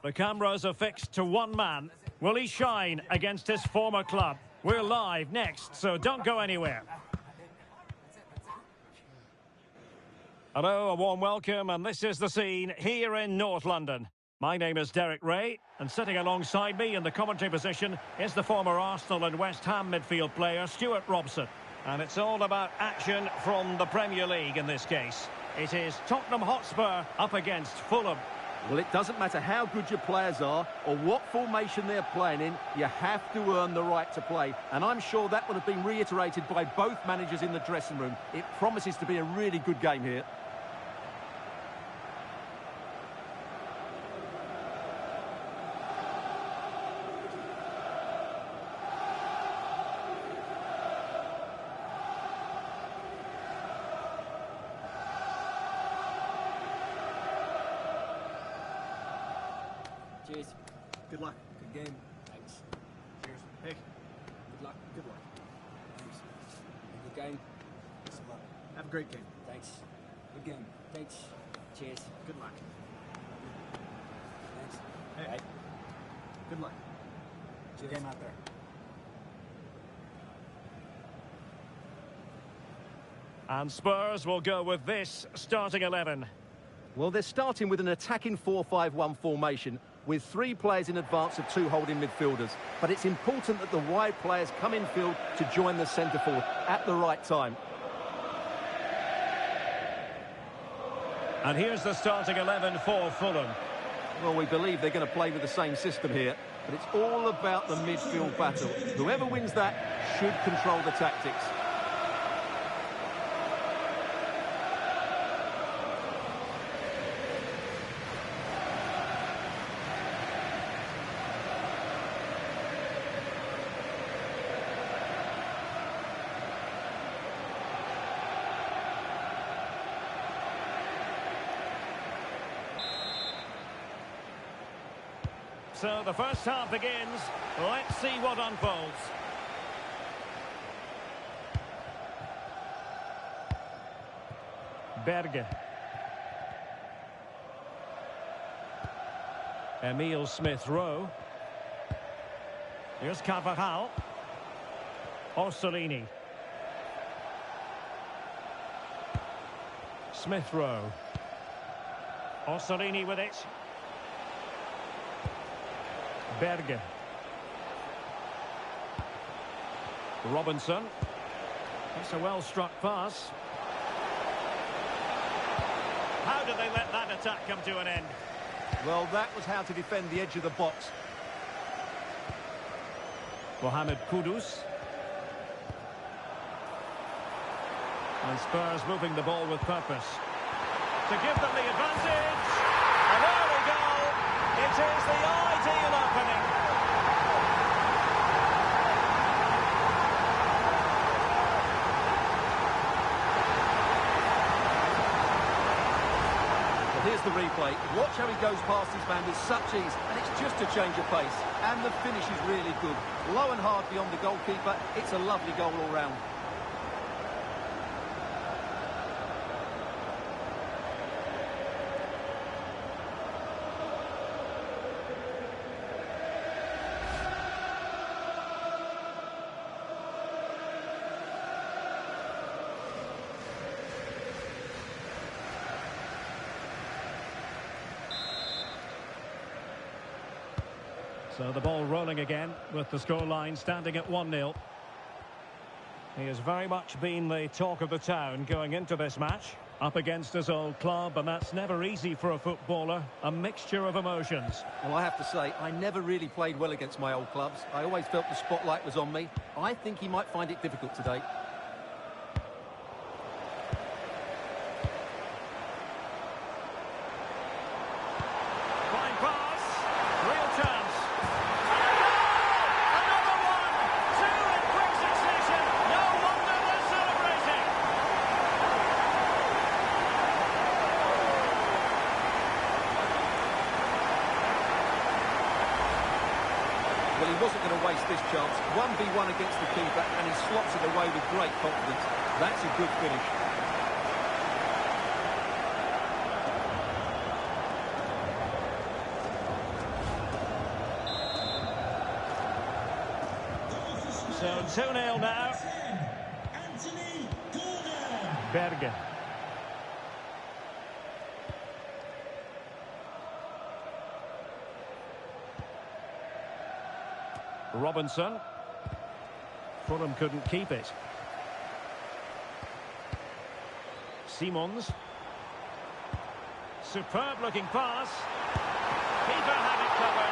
The cameras are fixed to one man. Will he shine against his former club? We're live next, so don't go anywhere. Hello, a warm welcome, and this is the scene here in North London. My name is Derek Ray, and sitting alongside me in the commentary position is the former Arsenal and West Ham midfield player, Stuart Robson. And it's all about action from the Premier League in this case. It is Tottenham Hotspur up against Fulham. Well, it doesn't matter how good your players are or what formation they're playing in, you have to earn the right to play. And I'm sure that would have been reiterated by both managers in the dressing room. It promises to be a really good game here. Cheers. Good luck. Good game. Thanks. Cheers. Hey. Good luck. Good luck. Thanks. Good game. Best of luck. Have a great game. Thanks. Good game. Thanks. Cheers. Good luck. Thanks. Hey. Right. Good luck. Cheers. Game out there. And Spurs will go with this starting 11. Well, they're starting with an attacking 4-5-1 formation with 3 players in advance of 2 holding midfielders. But it's important that the wide players come in field to join the centre forward at the right time. And here's the starting 11 for Fulham. Well, we believe they're going to play with the same system here, but it's all about the midfield battle. Whoever wins that should control the tactics. So the first half begins. Let's see what unfolds. Berge. Emile Smith-Rowe. Here's Carvajal. Orsolini. Smith-Rowe. Orsolini with it. Berge. Robinson. It's a well-struck pass. How did they let that attack come to an end? Well, that was how to defend the edge of the box. Mohamed Kudus. And Spurs moving the ball with purpose. To give them the advantage. And there we go. It is the ideal opening. Well, here's the replay. Watch how he goes past his man with such ease, and it's just a change of pace. And the finish is really good. Low and hard beyond the goalkeeper. It's a lovely goal all round. So the ball rolling again with the scoreline standing at 1-0. He has very much been the talk of the town going into this match. Up against his old club, and that's never easy for a footballer. A mixture of emotions. Well, I have to say, I never really played well against my old clubs. I always felt the spotlight was on me. I think he might find it difficult today. Fine pass. Real chance. Another one. 2 in quick succession. No wonder they're celebrating. Well, he wasn't going to waste this chance. 1v1 against the keeper, and he slots it away with great confidence. That's a good finish. So 2-0 now. Berge. Robinson. Fulham couldn't keep it. Simons. Superb looking pass. Keeper had it covered.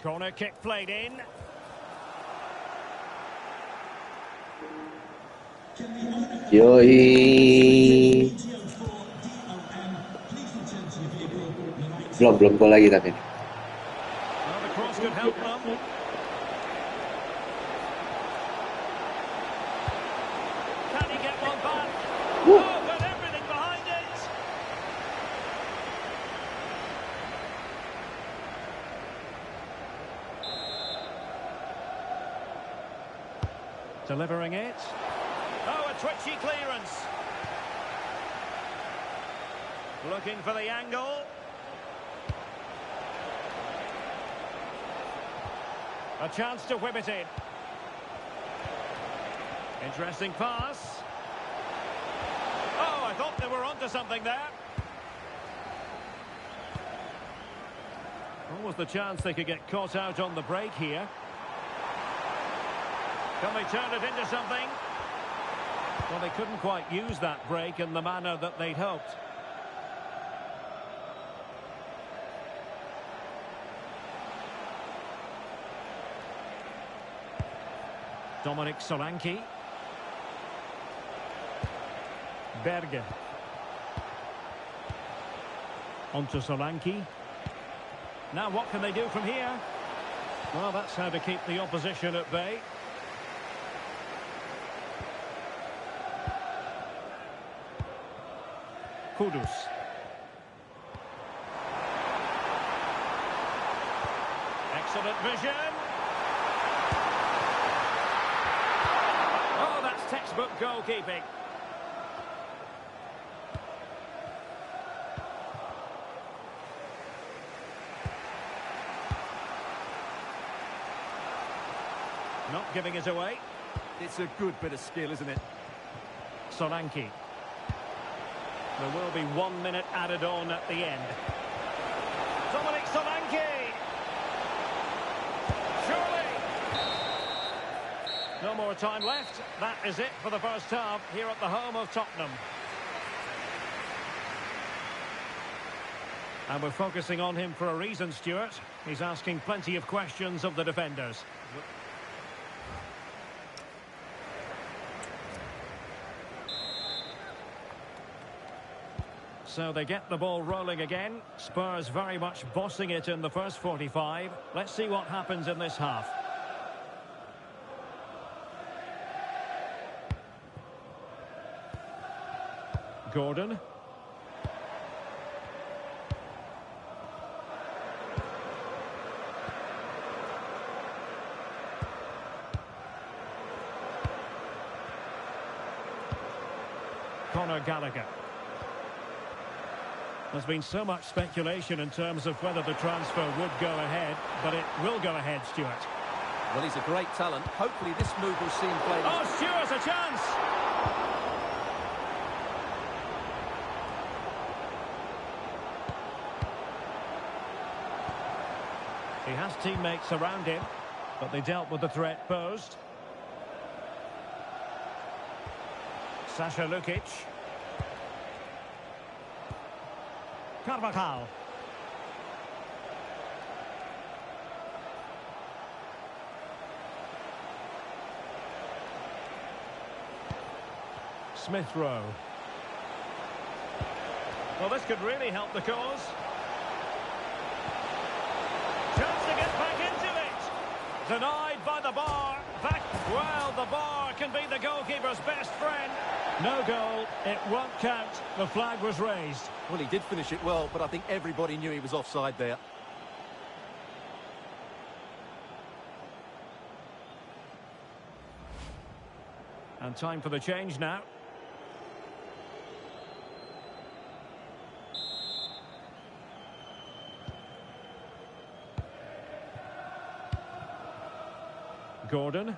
Corner kick played in. Yoi. Belum gol lagi tapi. Well, the cross could help them. Can he get one back? Oh, got everything behind it. Delivering it. Oh, a twitchy clearance. Looking for the angle. A chance to whip it in. Interesting pass. Oh, I thought they were onto something there. What was the chance they could get caught out on the break here? Can they turn it into something? Well, they couldn't quite use that break in the manner that they'd hoped. Dominic Solanke. Berge. Onto Solanke. Now what can they do from here? Well, that's how to keep the opposition at bay. Kudus. Excellent vision. Oh, that's textbook goalkeeping. Not giving it away. It's a good bit of skill, isn't it? Solanke. There will be 1 minute added on at the end. Dominic Solanke! Surely! No more time left. That is it for the first half here at the home of Tottenham. And we're focusing on him for a reason, Stuart. He's asking plenty of questions of the defenders. So they get the ball rolling again. Spurs very much bossing it in the first 45. Let's see what happens in this half. Gordon. Conor Gallagher. There's been so much speculation in terms of whether the transfer would go ahead, but it will go ahead, Stuart. Well, he's a great talent. Hopefully this move will see him play. Oh, Stuart, a chance! He has teammates around him, but they dealt with the threat posed. Sasha Lukic. Carvajal. Smith Rowe. Well, this could really help the cause. Chance to get back into it. Denied by the bar. Back. Well, the bar can be the goalkeeper's best friend. No goal. It won't count. The flag was raised. Well, he did finish it well, but I think everybody knew he was offside there. And time for the change now. Gordon.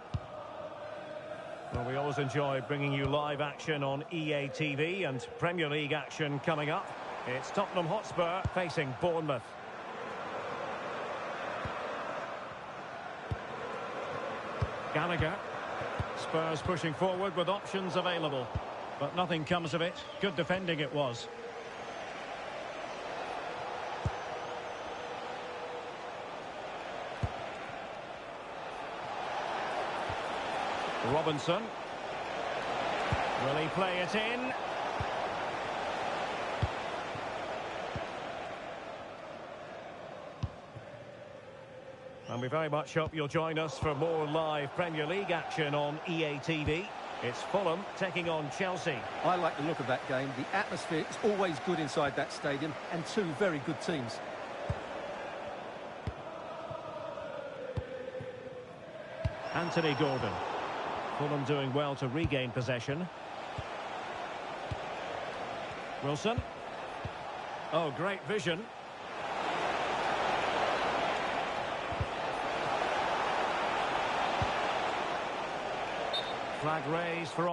Well, we always enjoy bringing you live action on EA TV and Premier League action coming up. It's Tottenham Hotspur facing Bournemouth. Gallagher. Spurs pushing forward with options available. But nothing comes of it. Good defending it was. Robinson. Will he play it in? And we very much hope you'll join us for more live Premier League action on EA TV. It's Fulham taking on Chelsea. I like the look of that game. The atmosphere is always good inside that stadium, and two very good teams. Anthony Gordon. Fulham doing well to regain possession. Wilson. Oh, great vision. Flag raised for...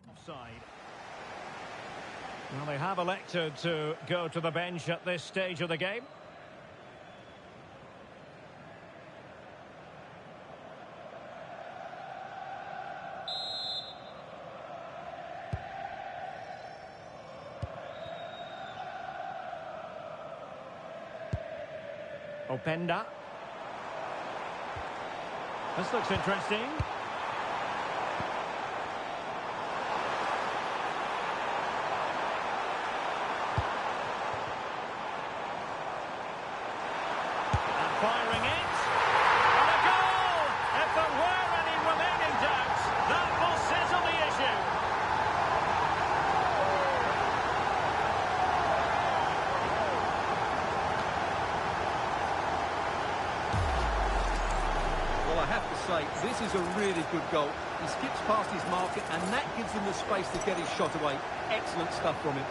offside. Well, they have elected to go to the bench at this stage of the game. Openda. This looks interesting. And firing it. And a goal! If there were any remaining doubts, that will settle the issue. Well, I have to say, this is a really good goal. He skips past his marker, and that gives him the space to get his shot away. Excellent stuff from him.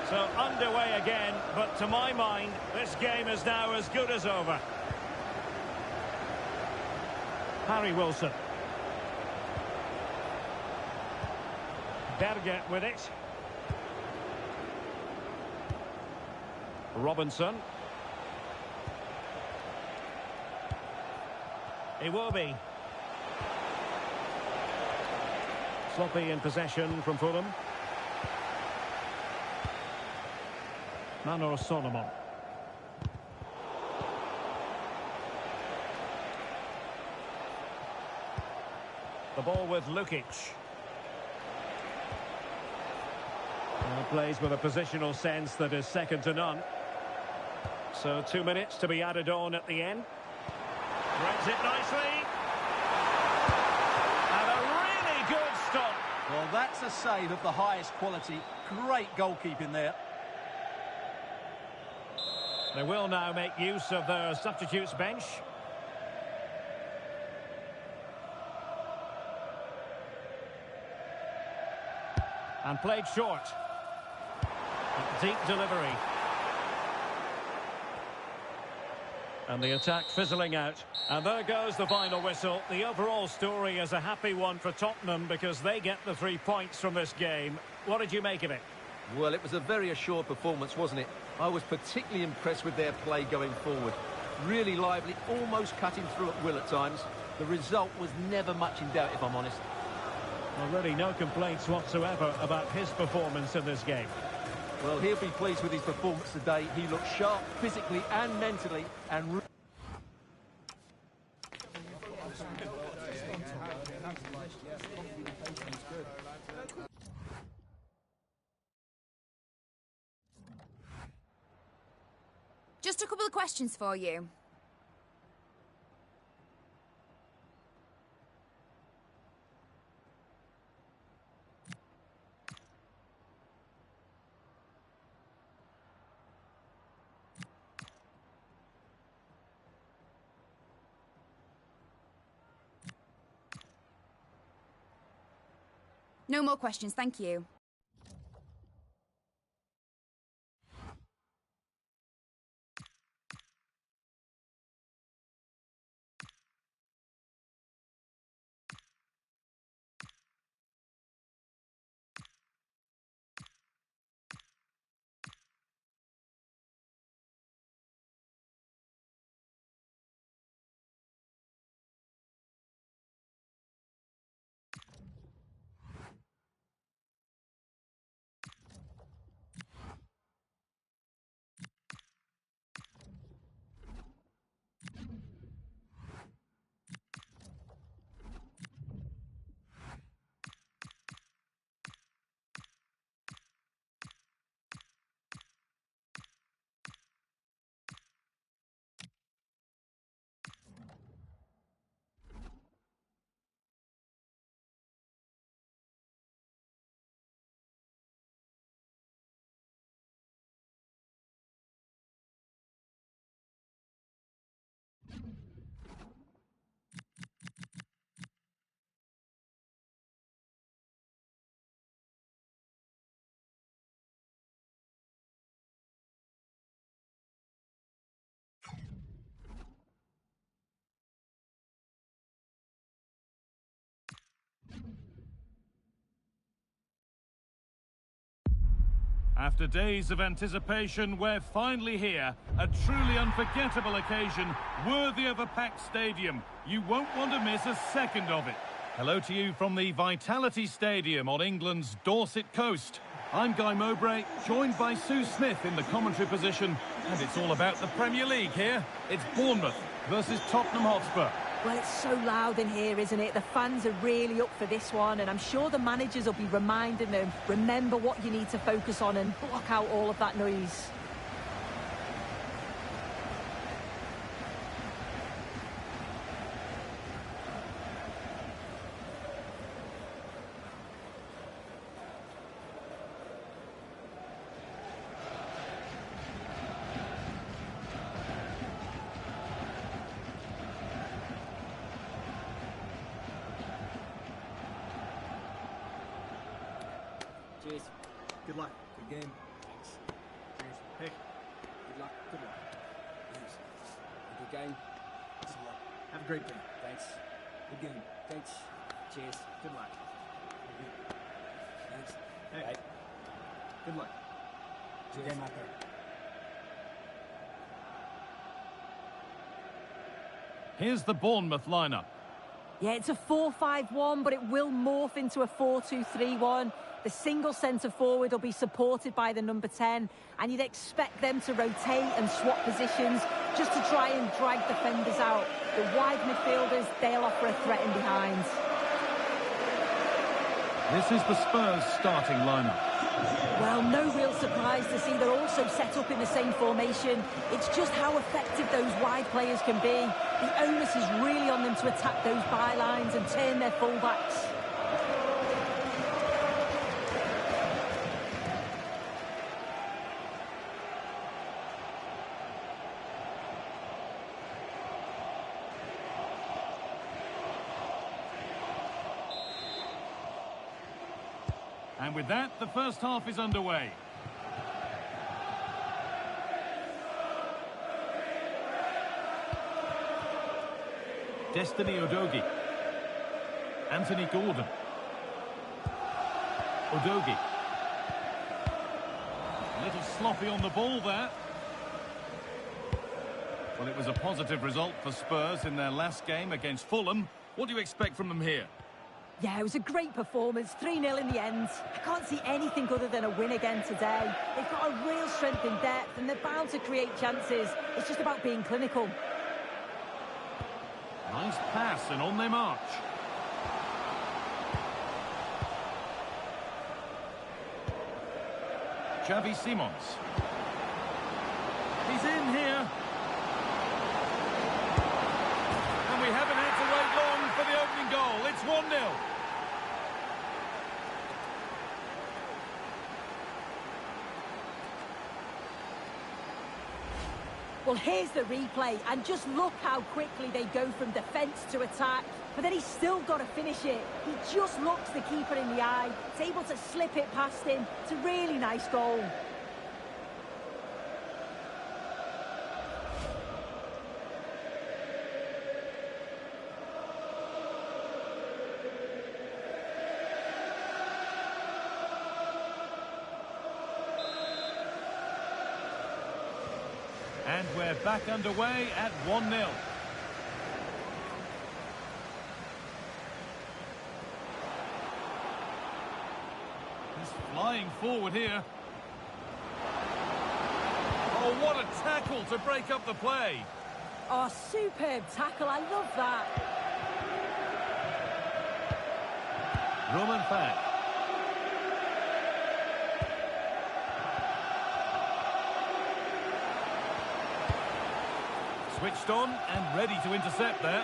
So underway again, but to my mind, this game is now as good as over. Harry Wilson. Berge with it. Robinson. Iwobi. Sloppy in possession from Fulham. Manor Solomon. The ball with Lukic. Plays with a positional sense that is second to none. So 2 minutes to be added on at the end. Threads it nicely. And a really good stop. Well, that's a save of the highest quality. Great goalkeeping there. They will now make use of their substitutes bench. And played short. Deep delivery. And the attack fizzling out. And there goes the final whistle. The overall story is a happy one for Tottenham because they get the 3 points from this game. What did you make of it? Well, it was a very assured performance, wasn't it? I was particularly impressed with their play going forward. Really lively, almost cutting through at will at times. The result was never much in doubt, if I'm honest. Already no complaints whatsoever about his performance in this game. Well, he'll be pleased with his performance today. He looked sharp physically and mentally, and just a couple of questions for you. No more questions, thank you. After days of anticipation, we're finally here. A truly unforgettable occasion, worthy of a packed stadium. You won't want to miss a second of it. Hello to you from the Vitality Stadium on England's Dorset coast. I'm Guy Mowbray, joined by Sue Smith in the commentary position. And it's all about the Premier League here. It's Bournemouth versus Tottenham Hotspur. Well, it's so loud in here, isn't it? The fans are really up for this one, and I'm sure the managers will be reminding them, remember what you need to focus on and block out all of that noise. Cheers. Good luck. Good game. Thanks. Cheers. Hey, Good luck. good luck. Thanks. Good game. Good luck. Have a great game. Thanks. Good game. Thanks. Cheers. Good luck. Thanks. Hey, Bye. good luck. Good game out there. Here's the Bournemouth lineup. Yeah, it's a 4-5-1, but it will morph into a 4-2-3-1. The single centre-forward will be supported by the number 10, and you'd expect them to rotate and swap positions just to try and drag defenders out. The wide midfielders, they'll offer a threat in behind. This is the Spurs starting lineup. Well, no real surprise to see they're also set up in the same formation. It's just how effective those wide players can be. The onus is really on them to attack those bylines and turn their fullbacks. And with that, the first half is underway. Destiny Udogie. Anthony Gordon. Udogie. A little sloppy on the ball there. Well, it was a positive result for Spurs in their last game against Fulham. What do you expect from them here? Yeah, it was a great performance, 3-0 in the end. I can't see anything other than a win again today. They've got a real strength in depth and they're bound to create chances. It's just about being clinical. Nice pass and on they march. Xavi Simons. He's in here. And we haven't had to wait long for the opening goal. It's 1-0. Well, here's the replay, and just look how quickly they go from defence to attack. But then he's still got to finish it. He just looks the keeper in the eye. He's able to slip it past him. It's a really nice goal. And we're back underway at 1-0. He's flying forward here. Oh, what a tackle to break up the play. Oh, superb tackle. I love that. Roman Fag. Switched on and ready to intercept there.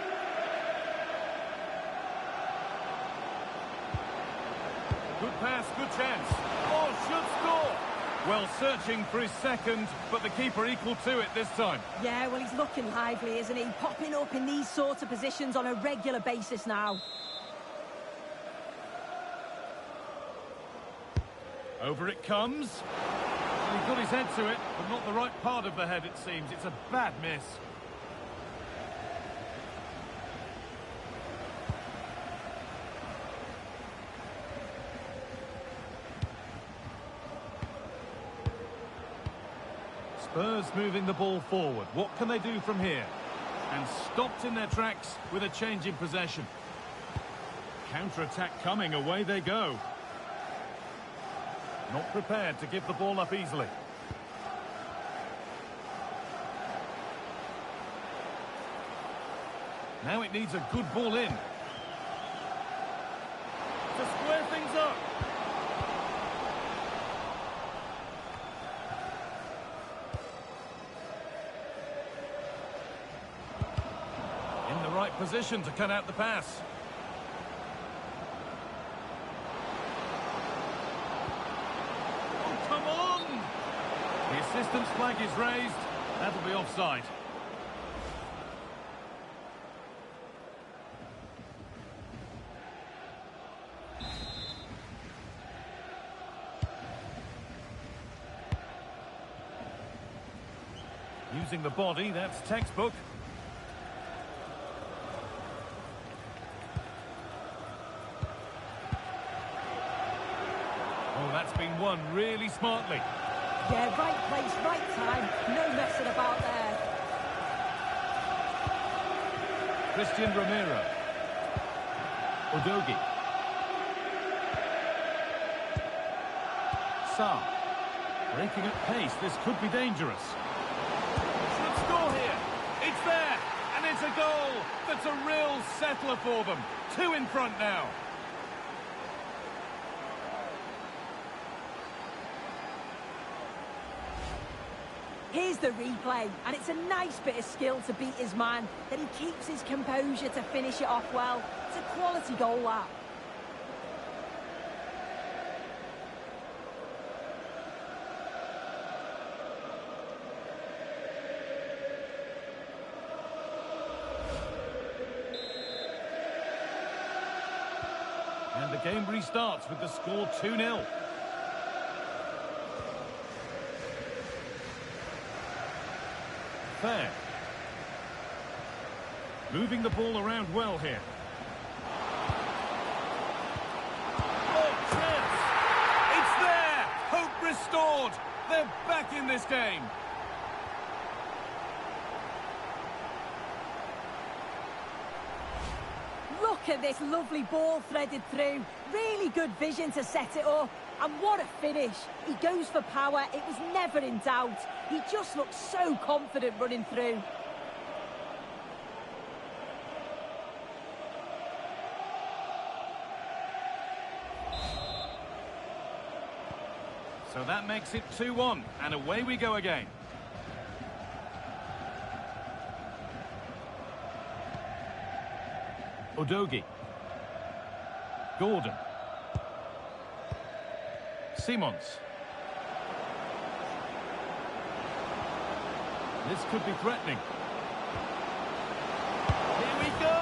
Good pass, good chance. Oh, should score. Well, searching for his second, but the keeper equal to it this time. Yeah, well, he's looking lively, isn't he? Popping up in these sorts of positions on a regular basis now. Over it comes. Well, he got his head to it, but not the right part of the head, it seems. It's a bad miss. Spurs moving the ball forward. What can they do from here? And stopped in their tracks with a change in possession. Counter-attack coming, away they go. Not prepared to give the ball up easily. Now it needs a good ball in. To square things up. In the right position to cut out the pass. Oh, come on! The assistant's flag is raised. That'll be offside. Using the body, that's textbook. Oh, that's been won really smartly. Yeah, right place, right time. No messing about there. Christian Romero. Udogie. Sarr. Breaking at pace, this could be dangerous. Should score here. It's there, and it's a goal. That's a real settler for them. 2 in front now. Here's the replay, and it's a nice bit of skill to beat his man, that he keeps his composure to finish it off well. It's a quality goal, that. And the game restarts with the score 2-0. Fair. Moving the ball around well here. Oh, chance! It's there! Hope restored! They're back in this game. Look at this lovely ball threaded through. Really good vision to set it up. And what a finish. He goes for power. It was never in doubt. He just looks so confident running through. So that makes it 2-1, and away we go again. Udogie. Gordon. Simons. This could be threatening. Here we go!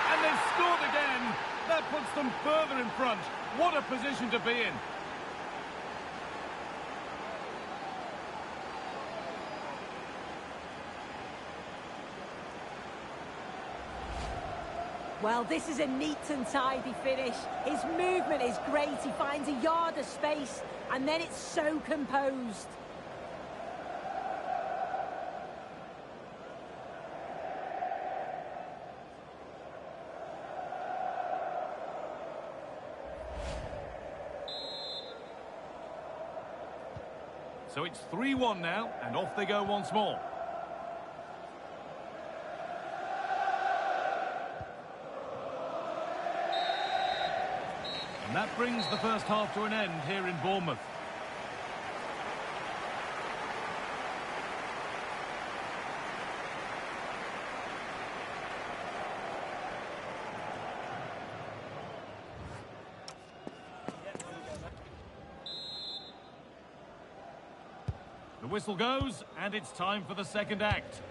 And they've scored again! That puts them further in front. What a position to be in. Well, this is a neat and tidy finish. His movement is great. He finds a yard of space, and then it's so composed. So it's 3-1 now, and off they go once more. And that brings the first half to an end here in Bournemouth. The whistle goes, and it's time for the second act.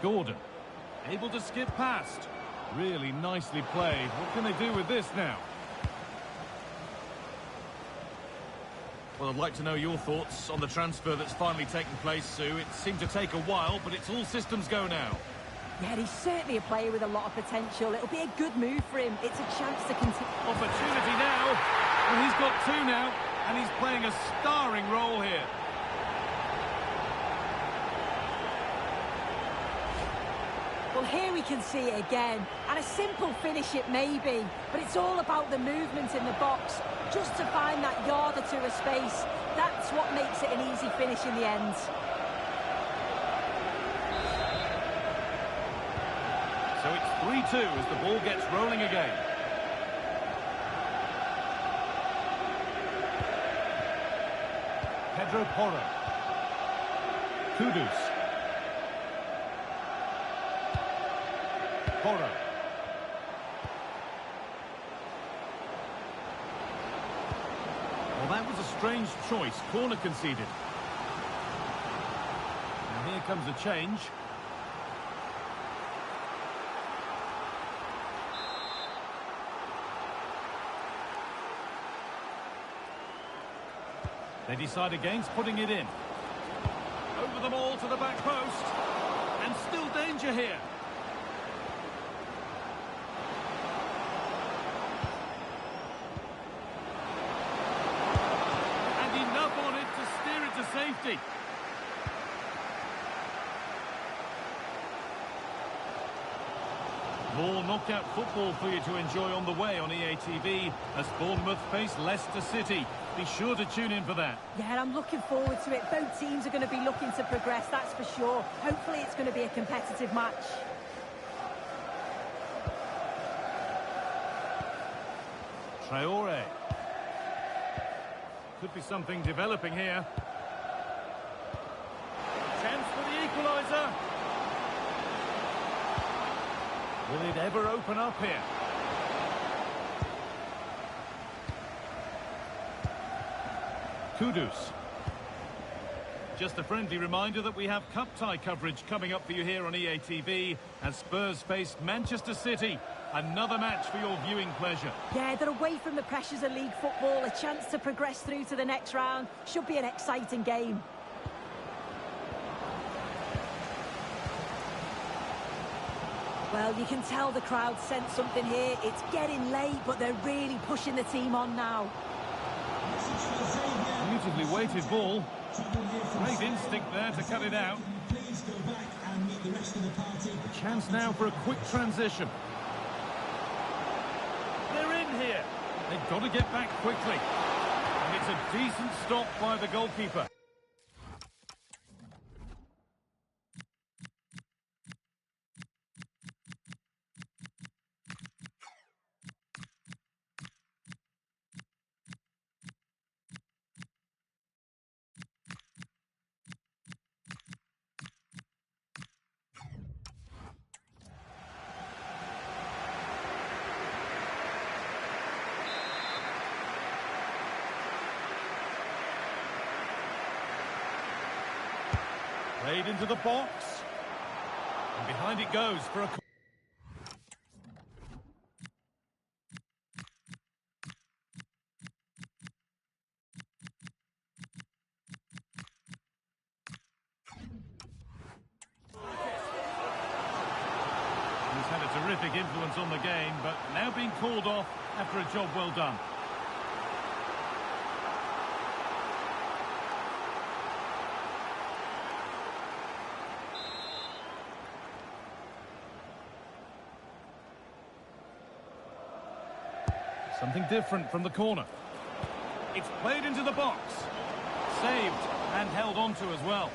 Gordon, able to skip past. Really nicely played. What can they do with this now? Well, I'd like to know your thoughts on the transfer that's finally taken place, Sue. It seemed to take a while, but it's all systems go now. Yeah, he's certainly a player with a lot of potential. It'll be a good move for him. It's a chance to continue. Opportunity now. Well, he's got two now, and he's playing a starring role here. Well, here we can see it again, and a simple finish it may be, but it's all about the movement in the box, just to find that yard or two of space. That's what makes it an easy finish in the end. So it's 3-2 as the ball gets rolling again. Pedro Porro. Kudus. Porro. Well, that was a strange choice. Corner conceded. Now here comes a change. They decide against putting it in. Over the ball to the back post. And still danger here. Safety. More knockout football for you to enjoy on the way on EA TV as Bournemouth face Leicester City. Be sure to tune in for that. Yeah, I'm looking forward to it. Both teams are going to be looking to progress, that's for sure. Hopefully it's going to be a competitive match. Traore. Could be something developing here. Chance for the equaliser. Will it ever open up here? Kudus. Just a friendly reminder that we have cup tie coverage coming up for you here on EA TV as Spurs face Manchester City. Another match for your viewing pleasure. Yeah, they're away from the pressures of league football. A chance to progress through to the next round. Should be an exciting game. Well, you can tell the crowd sense something here. It's getting late, but they're really pushing the team on now. Beautifully weighted ball. Great instinct there to cut it out. A chance now for a quick transition. They're in here. They've got to get back quickly. And it's a decent stop by the goalkeeper. Played into the box. And behind it goes for a... He's had a terrific influence on the game, but now being called off after a job well done. Something different from the corner. It's played into the box. Saved and held onto as well.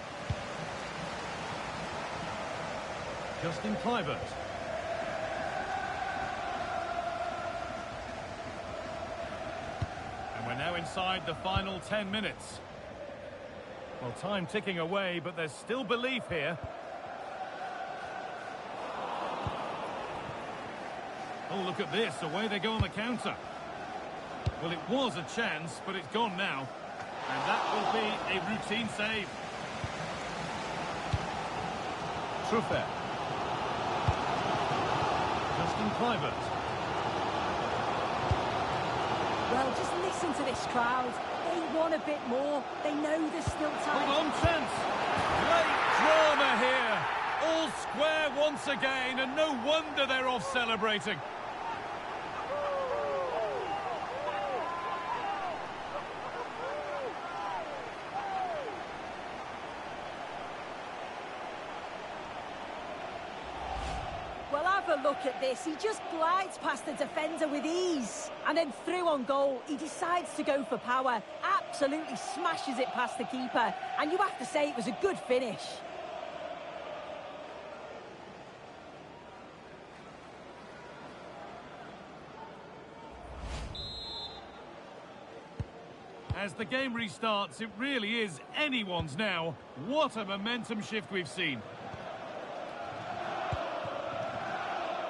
Justin Kluivert. And we're now inside the final 10 minutes. Well, time ticking away, but there's still belief here. Oh, look at this. Away they go on the counter. Well, it was a chance, but it's gone now. And that will be a routine save. Truffert. Justin Kluivert. Well, just listen to this crowd. They want a bit more. They know there's still time. Hold on, chance. Great drama here. All square once again, and no wonder they're off celebrating. Well, have a look at this. He just glides past the defender with ease. And then through on goal, he decides to go for power. Absolutely smashes it past the keeper. And you have to say it was a good finish. As the game restarts, it really is anyone's now. What a momentum shift we've seen.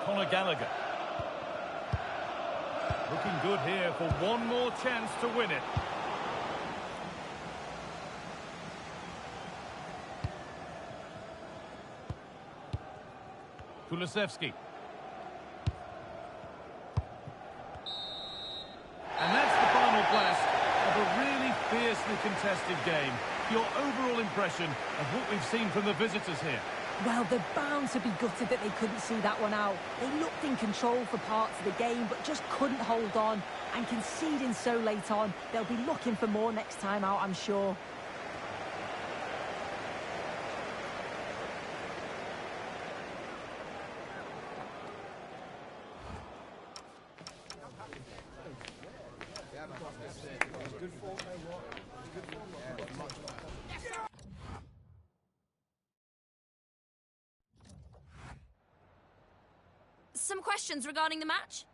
Conor Gallagher. Looking good here for one more chance to win it. Kulusevski. And that's the final blast of a really fiercely contested game. Your overall impression of what we've seen from the visitors here? Well, they're bound to be gutted that they couldn't see that one out. They looked in control for parts of the game, but just couldn't hold on. And conceding so late on, they'll be looking for more next time out, I'm sure. Some questions regarding the match?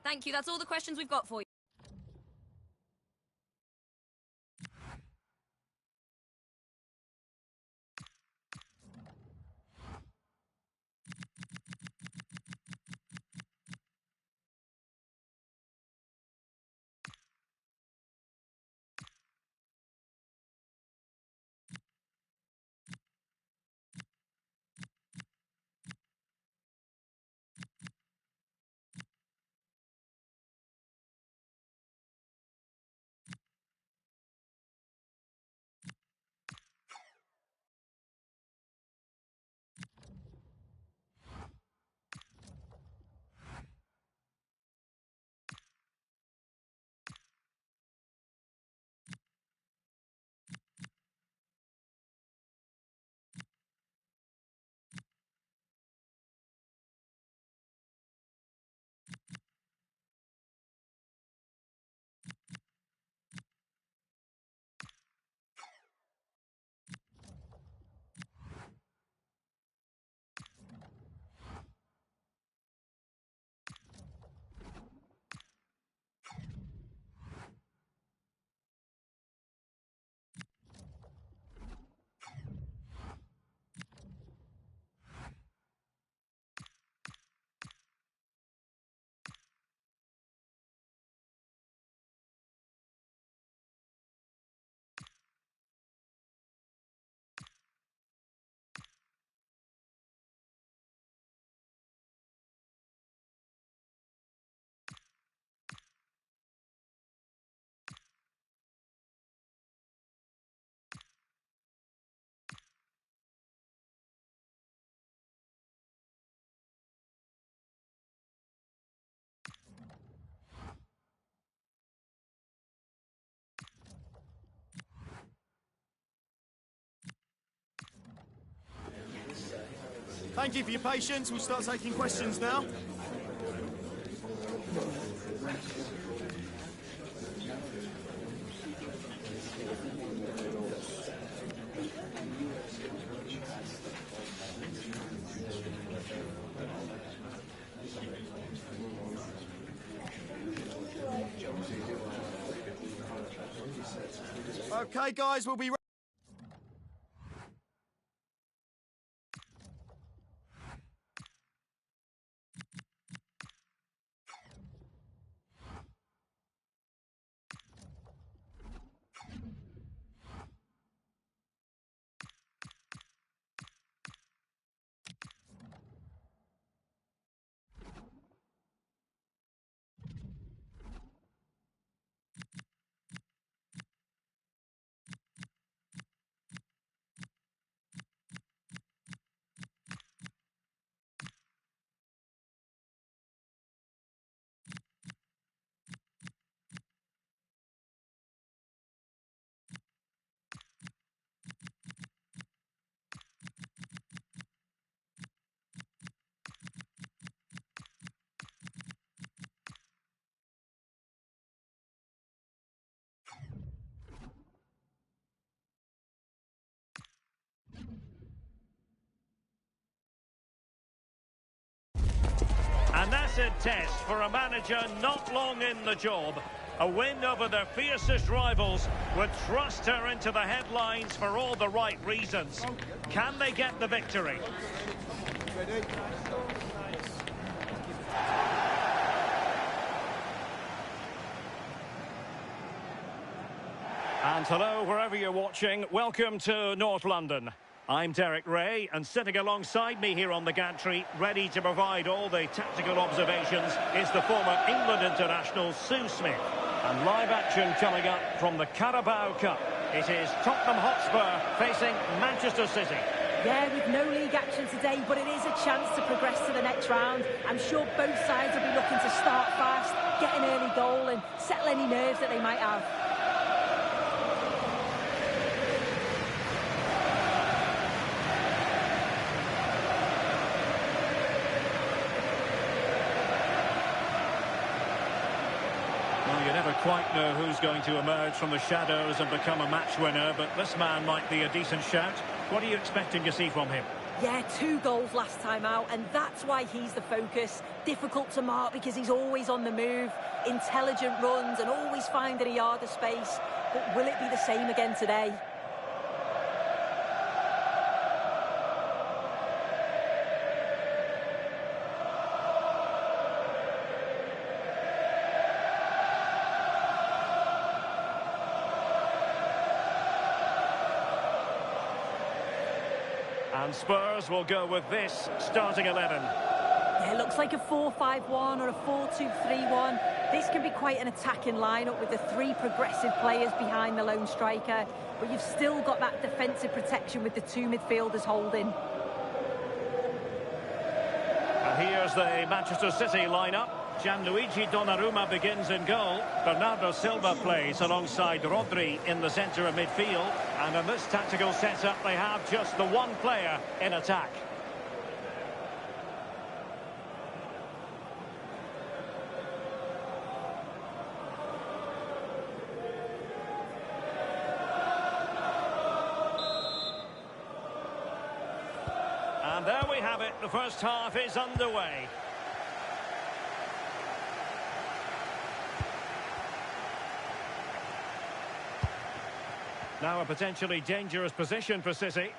Thank you. That's all the questions we've got for you. Thank you for your patience. We'll start taking questions now. Okay, guys, we'll be ready. And that's a test for a manager not long in the job. A win over their fiercest rivals would thrust her into the headlines for all the right reasons. Can they get the victory? And hello, wherever you're watching, welcome to North London. I'm Derek Ray, and sitting alongside me here on the gantry, ready to provide all the tactical observations, is the former England international Sue Smith. And live action coming up from the Carabao Cup. It is Tottenham Hotspur facing Manchester City. Yeah, with no league action today, but it is a chance to progress to the next round. I'm sure both sides will be looking to start fast, get an early goal and settle any nerves that they might have. Well, you never quite know who's going to emerge from the shadows and become a match winner, but this man might be a decent shout. What are you expecting to see from him? Yeah, 2 goals last time out, and that's why he's the focus. Difficult to mark because he's always on the move, intelligent runs and always finding a yard of space. But will it be the same again today? And Spurs will go with this starting 11. Yeah, it looks like a 4-5-1 or a 4-2-3-1. This can be quite an attacking lineup with the 3 progressive players behind the lone striker, but you've still got that defensive protection with the 2 midfielders holding. And here's the Manchester City lineup. Gianluigi Donnarumma begins in goal. Bernardo Silva plays alongside Rodri in the centre of midfield. And in this tactical setup, they have just the 1 player in attack. And there we have it. The first half is underway. Now a potentially dangerous position for City.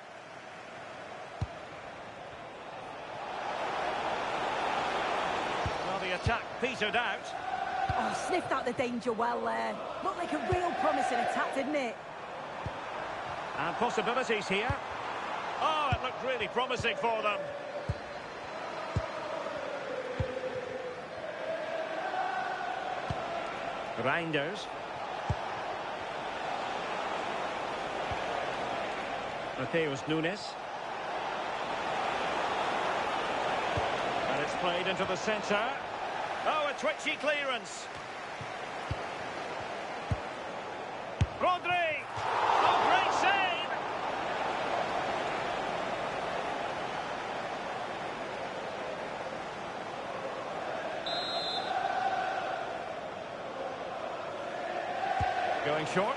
Well, the attack petered out. Oh, sniffed out the danger well there. Looked like a real promising attack, didn't it? And possibilities here. Oh, it looked really promising for them. Reinders. Mateus Nunes. And it's played into the centre. Oh, a twitchy clearance. Rodri! Oh, great save! Going short.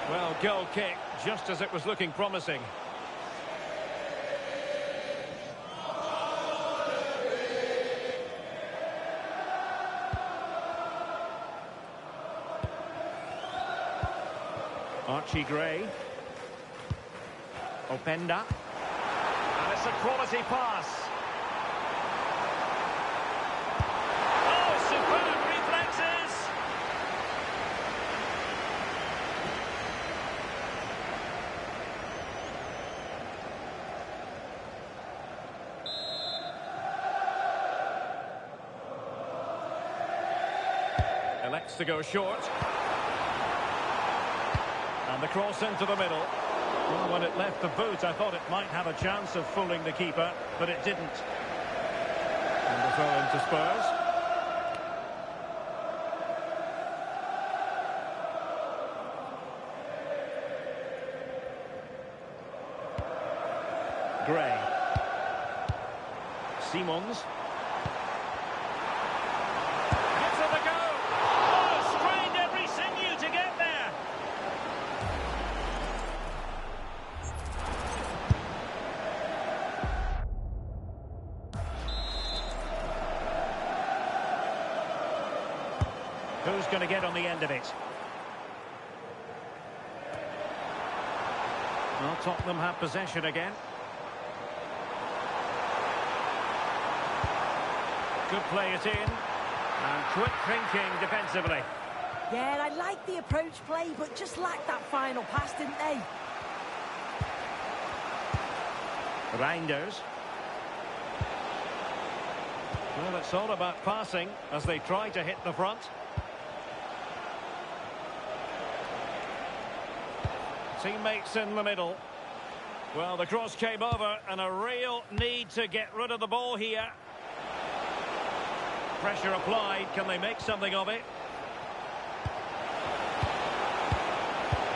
Well, goal kick, just as it was looking promising. Archie Gray. Openda. And it's a quality pass. Oh, superb reflexes! Elects to go short. And the cross into the middle. Well, when it left the boot, I thought it might have a chance of fooling the keeper, but it didn't. And the throw into Spurs. Gray. Simons. Gives it a go. Oh, strained every sinew to get there. Who's going to get on the end of it? Well, Tottenham have possession again. Could play it in. And quick thinking defensively. Yeah, I like the approach play, but just lacked that final pass, didn't they? Reinders. Well, it's all about passing as they try to hit the front. Teammates in the middle. Well, the cross came over and a real need to get rid of the ball here. Pressure applied. Can they make something of it?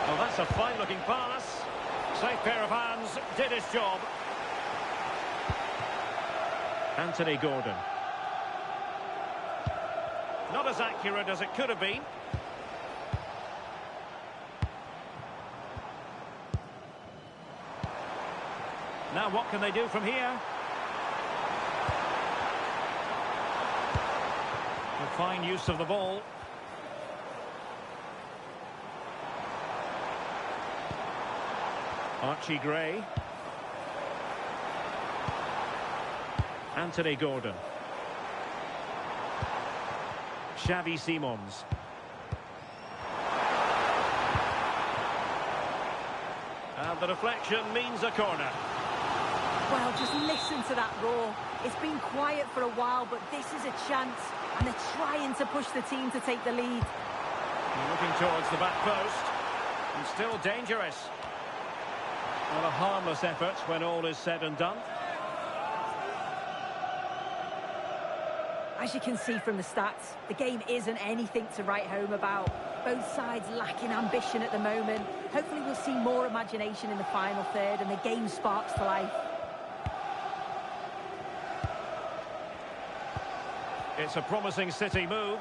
Oh, that's a fine-looking pass. Safe pair of hands. Did his job. Anthony Gordon. Not as accurate as it could have been. Now what can they do from here? A fine use of the ball. Archie Gray. Anthony Gordon. Xavi Simons. And the deflection means a corner. Well, just listen to that roar. It's been quiet for a while, but this is a chance. And they're trying to push the team to take the lead. And looking towards the back post. And still dangerous. Well, a harmless effort when all is said and done. As you can see from the stats, the game isn't anything to write home about. Both sides lacking ambition at the moment. Hopefully we'll see more imagination in the final third and the game sparks to life. It's a promising City move.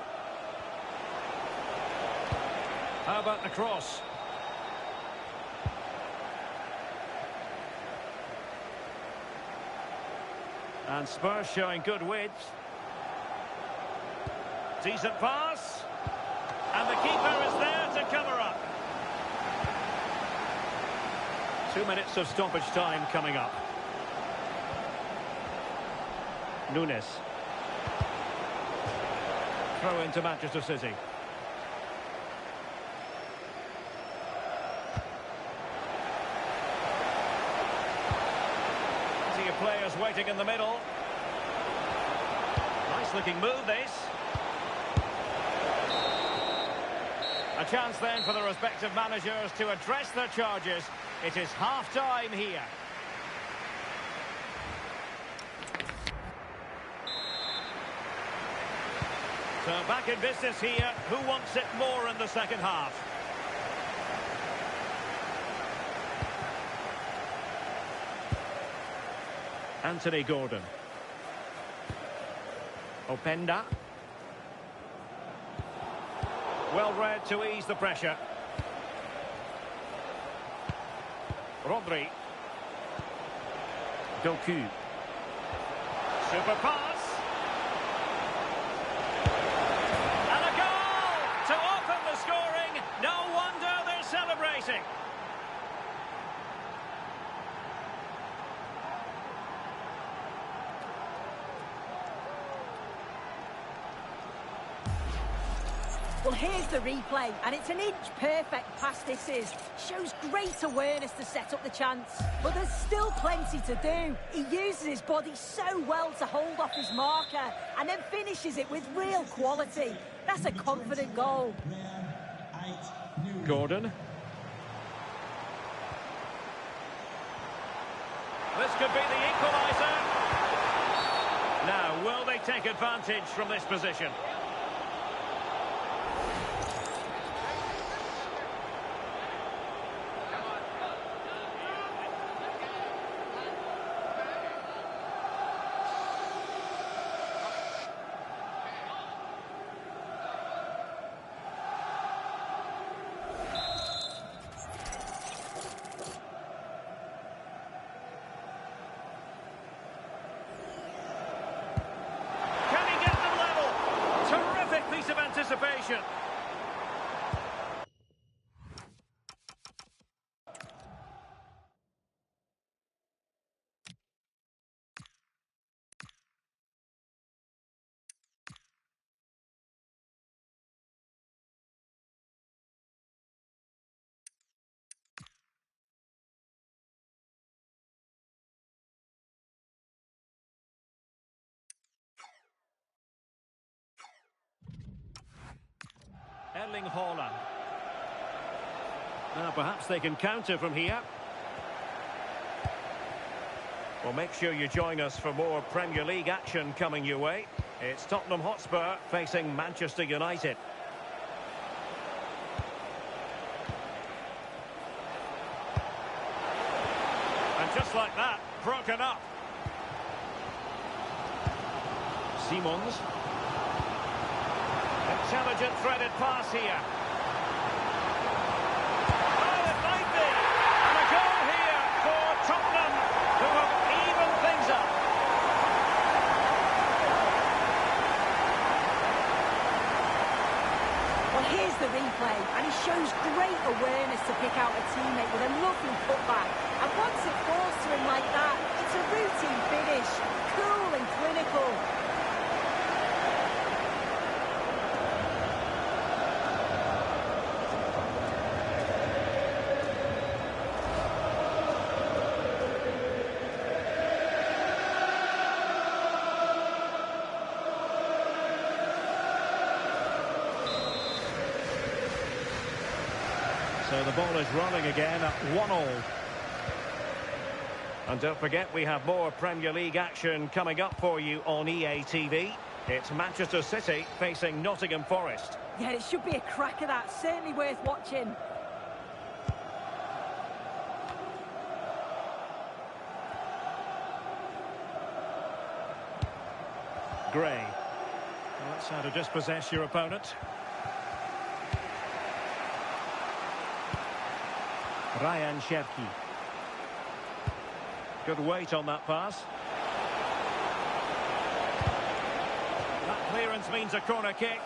How about the cross? And Spurs showing good width. Decent pass. And the keeper is there to cover up. 2 minutes of stoppage time coming up. Nunes. Throw into Manchester City. Plenty of players waiting in the middle. Nice looking move this. A chance then for the respective managers to address their charges. It is half-time here. So back in business here. Who wants it more in the second half? Anthony Gordon. Openda. Well read to ease the pressure. Rodri. Doku. Super pass. And a goal to open the scoring. No wonder they're celebrating. Well, here's the replay, and it's an inch-perfect pass this is. Shows great awareness to set up the chance, but there's still plenty to do. He uses his body so well to hold off his marker, and then finishes it with real quality. That's a confident goal. Gordon. This could be the equaliser. Now, will they take advantage from this position? Anticipation. Erling Haaland. Now perhaps they can counter from here. Well, make sure you join us for more Premier League action coming your way. It's Tottenham Hotspur facing Manchester United. And just like that, broken up. Simons. Intelligent threaded pass here. Oh, it might be. And a goal here for Tottenham, who have evened things up. Well, here's the replay, and he shows great awareness to pick out a teammate with a lovely putback. And once it falls to him like that, it's a routine finish. Cool and clinical. So the ball is rolling again at 1-1. And don't forget, we have more Premier League action coming up for you on EA TV. It's Manchester City facing Nottingham Forest. Yeah, it should be a cracker, that. Certainly worth watching. Gray. Well, that's how to dispossess your opponent. Ryan Cherki. Good weight on that pass. That clearance means a corner kick.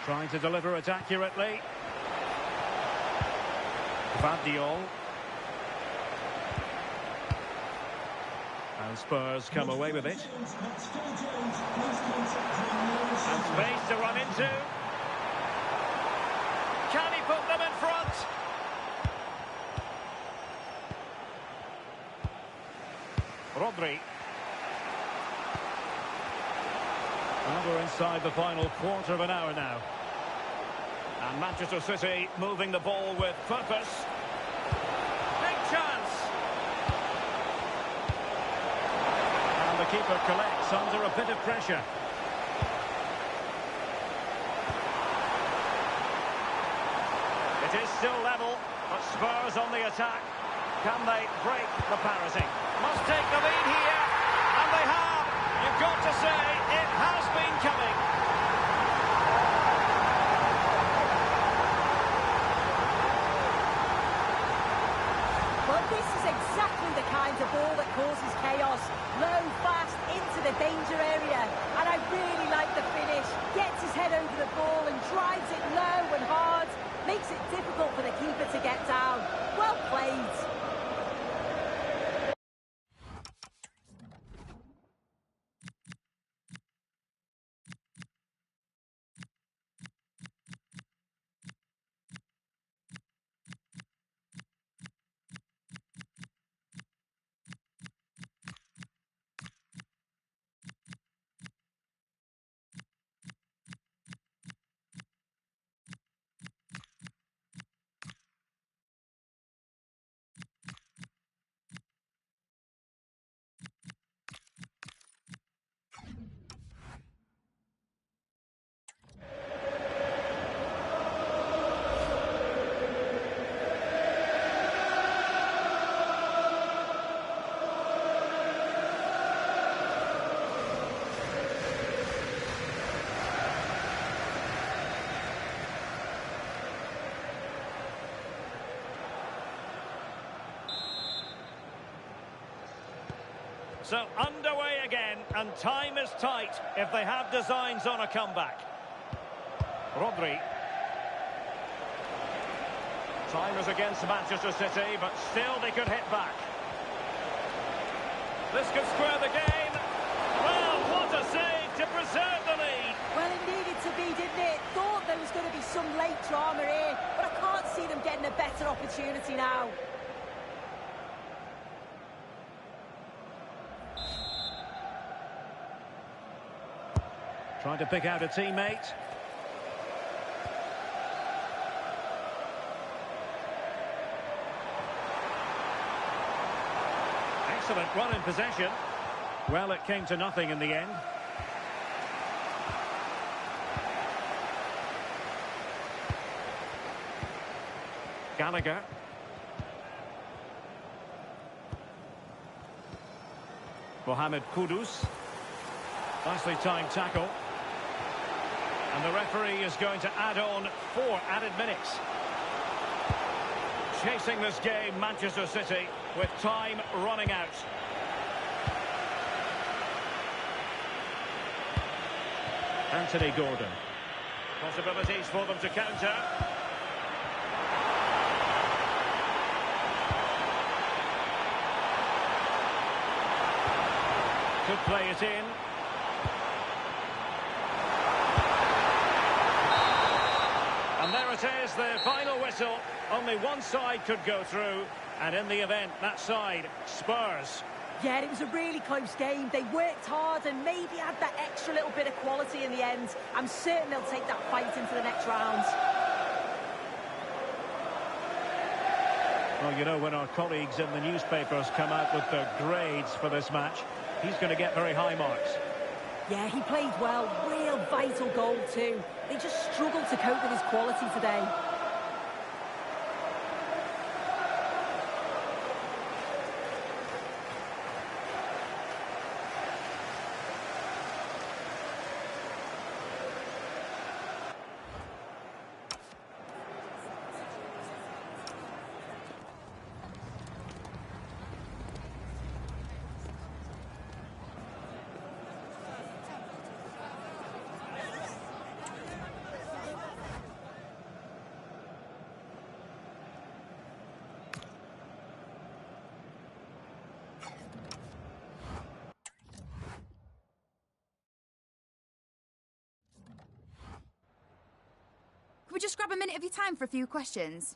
Trying to deliver it accurately. Van Diol. And Spurs come away with it. And space to run into. Can he put them in front? Rodri. And we're inside the final quarter of an hour now. And Manchester City moving the ball with purpose. Big chance. And the keeper collects under a bit of pressure. It is still level, but Spurs on the attack. Can they break the parity? Must take the lead here, and they have. You've got to say, it has been coming. Well, this is exactly the kind of ball that causes chaos. Low, fast, into the danger area. And I really like the finish. Gets his head over the ball and drives it low and hard. Makes it difficult for the keeper to get down. Well played. So underway again, and time is tight if they have designs on a comeback. Rodri. Time is against Manchester City, but still they could hit back. This could square the game. Well, what a save to preserve the lead. Well, it needed to be, didn't it? Thought there was going to be some late drama here, but I can't see them getting a better opportunity now. Trying to pick out a teammate. Excellent run in possession. Well, it came to nothing in the end. Gallagher. Mohamed Kudus. Nicely timed tackle. And the referee is going to add on 4 added minutes. Chasing this game, Manchester City, with time running out. Anthony Gordon. Possibilities for them to counter. Could play it in. And there it is, the final whistle. Only one side could go through, and in the event, that side, Spurs. Yeah, it was a really close game. They worked hard and maybe had that extra little bit of quality in the end. I'm certain they'll take that fight into the next round. Well, you know, when our colleagues in the newspapers come out with their grades for this match, he's going to get very high marks. Yeah, he played well. Real vital goal too. They just struggled to cope with his quality today. just grab a minute of your time for a few questions?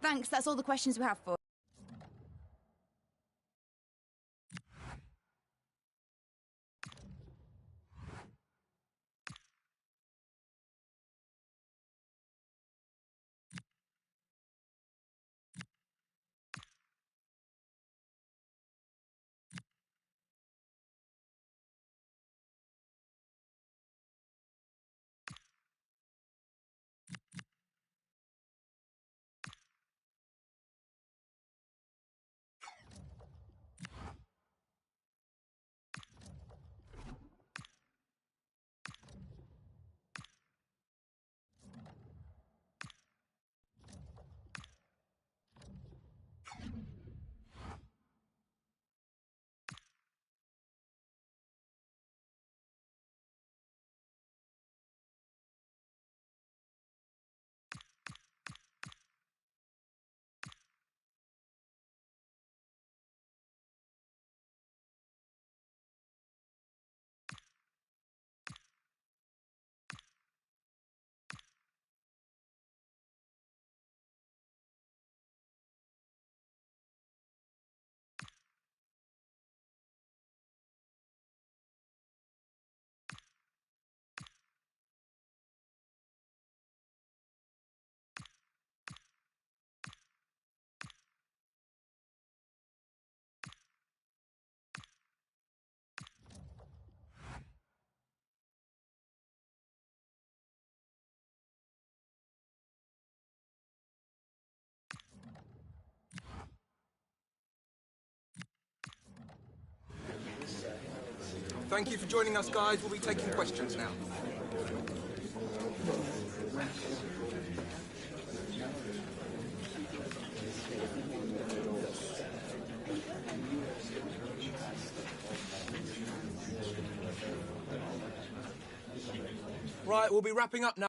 Thanks, that's all the questions we have for. Thank you for joining us, guys. We'll be taking questions now. Right, we'll be wrapping up now.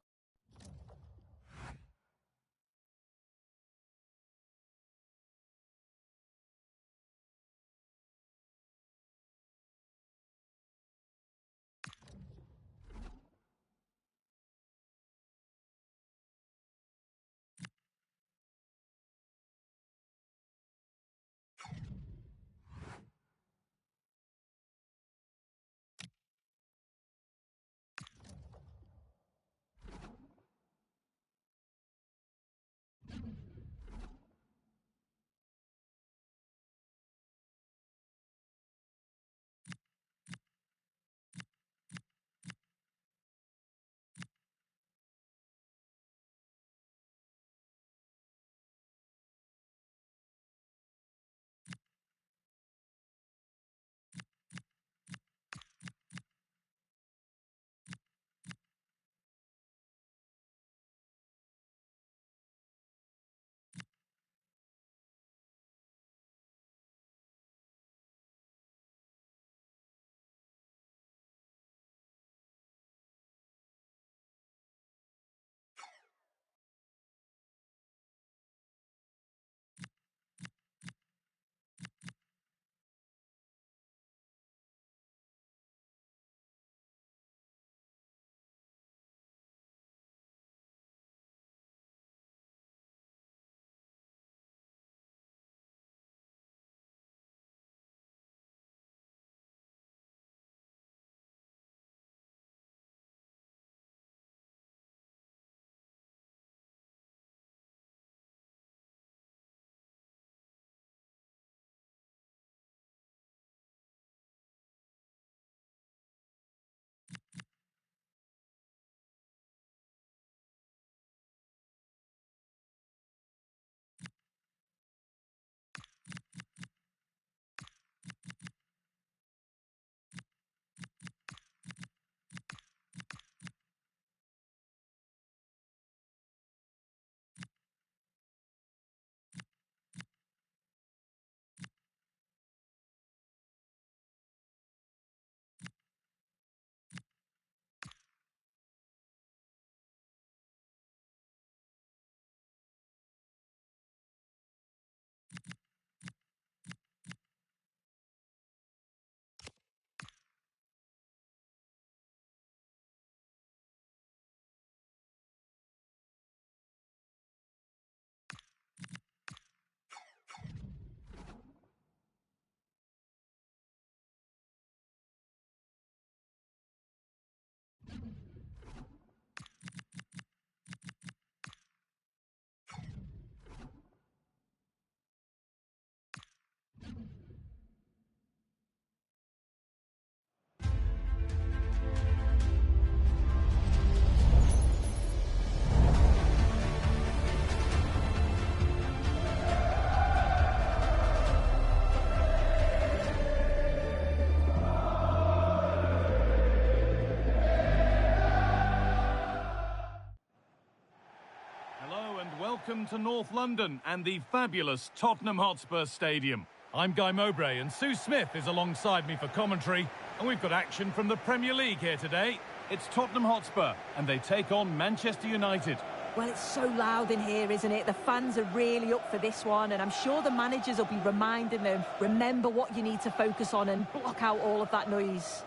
welcome to North London and the fabulous Tottenham Hotspur Stadium. I'm Guy Mowbray and Sue Smith is alongside me for commentary, and we've got action from the Premier League here today. It's Tottenham Hotspur and they take on Manchester United. Well, it's so loud in here, isn't it? The fans are really up for this one, and I'm sure the managers will be reminding them, remember what you need to focus on and block out all of that noise.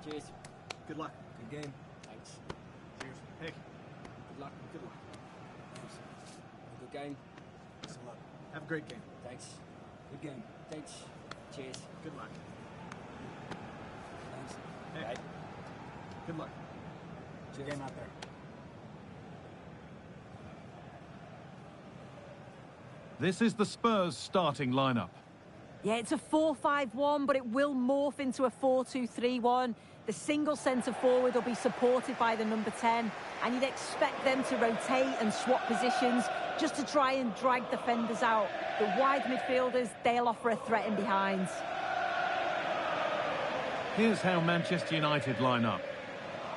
Cheers. Good luck. Good game. Thanks. Cheers. Pick. Good luck. Good luck. Thanks. Good game. Thanks a lot. Have a great game. Thanks. Good game. Thanks. Cheers. Good luck. Thanks. Hey. Right. Good luck. Good game out there. This is the Spurs starting lineup. Yeah, it's a 4-5-1, but it will morph into a 4-2-3-1. The single centre forward will be supported by the number 10, and you'd expect them to rotate and swap positions just to try and drag defenders out. The wide midfielders, they'll offer a threat in behind. Here's how Manchester United line up.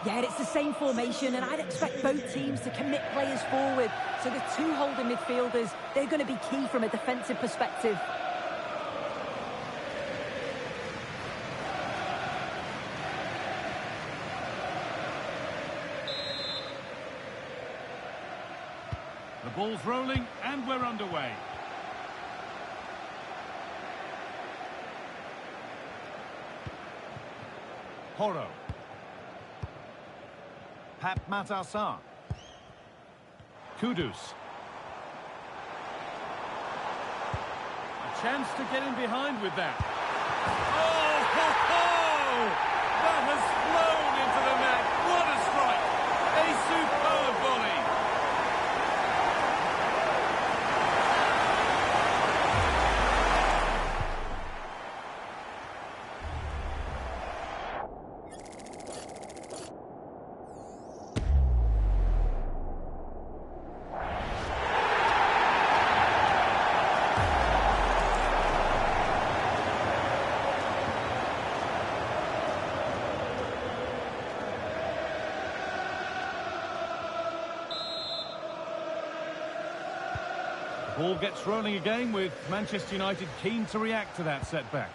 Yeah, it's the same formation, and I'd expect both teams to commit players forward. So the two holding midfielders, they're going to be key from a defensive perspective. The ball's rolling and we're underway. Horo. Pap Matassar. Kudus. A chance to get in behind with that. Oh, ho, ho! That has flown into the net. What a strike! A superb volley. Ball gets rolling again with Manchester United keen to react to that setback.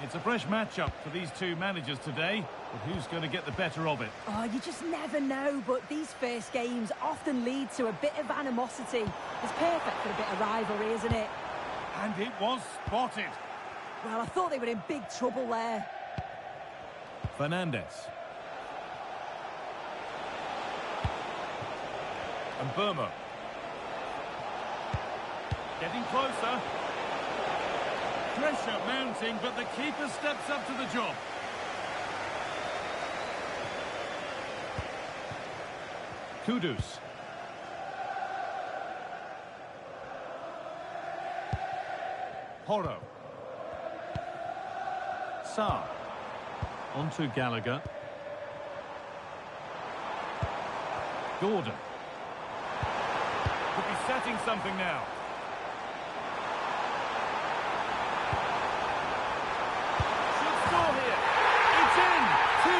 It's a fresh matchup for these two managers today, but who's going to get the better of it? Oh, you just never know, but these first games often lead to a bit of animosity. It's perfect for a bit of rivalry, isn't it? And it was spotted. Well, I thought they were in big trouble there. Fernandez. And Burma. Getting closer. Pressure mounting, but the keeper steps up to the job. Kudus. Horo. Sarr. On to Gallagher. Gordon. Could be setting something now.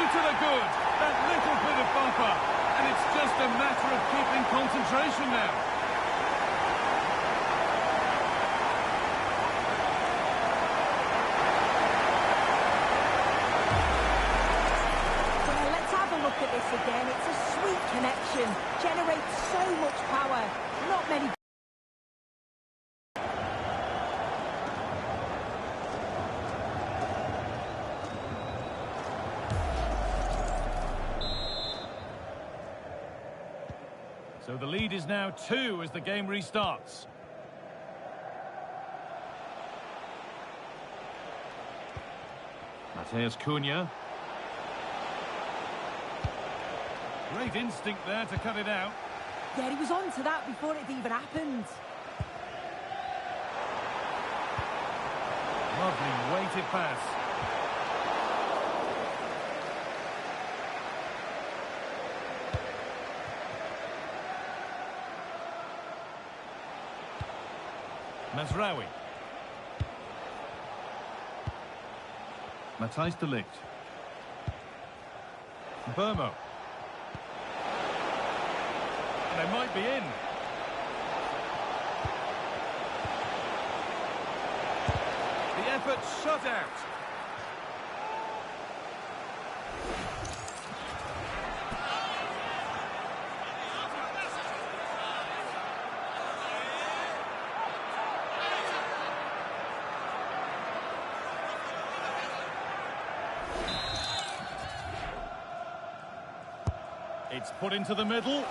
To the good, that little bit of bumper, and it's just a matter of keeping concentration now. Well, let's have a look at this again. It's a sweet connection, generates so much power. Not many. So the lead is now 2 as the game restarts. Mateus Cunha. Great instinct there to cut it out. Yeah, he was on to that before it even happened. Lovely weighted pass. Mazraoui. Matthijs de Ligt. Burmo. They might be in. The effort shut out. It's put into the middle.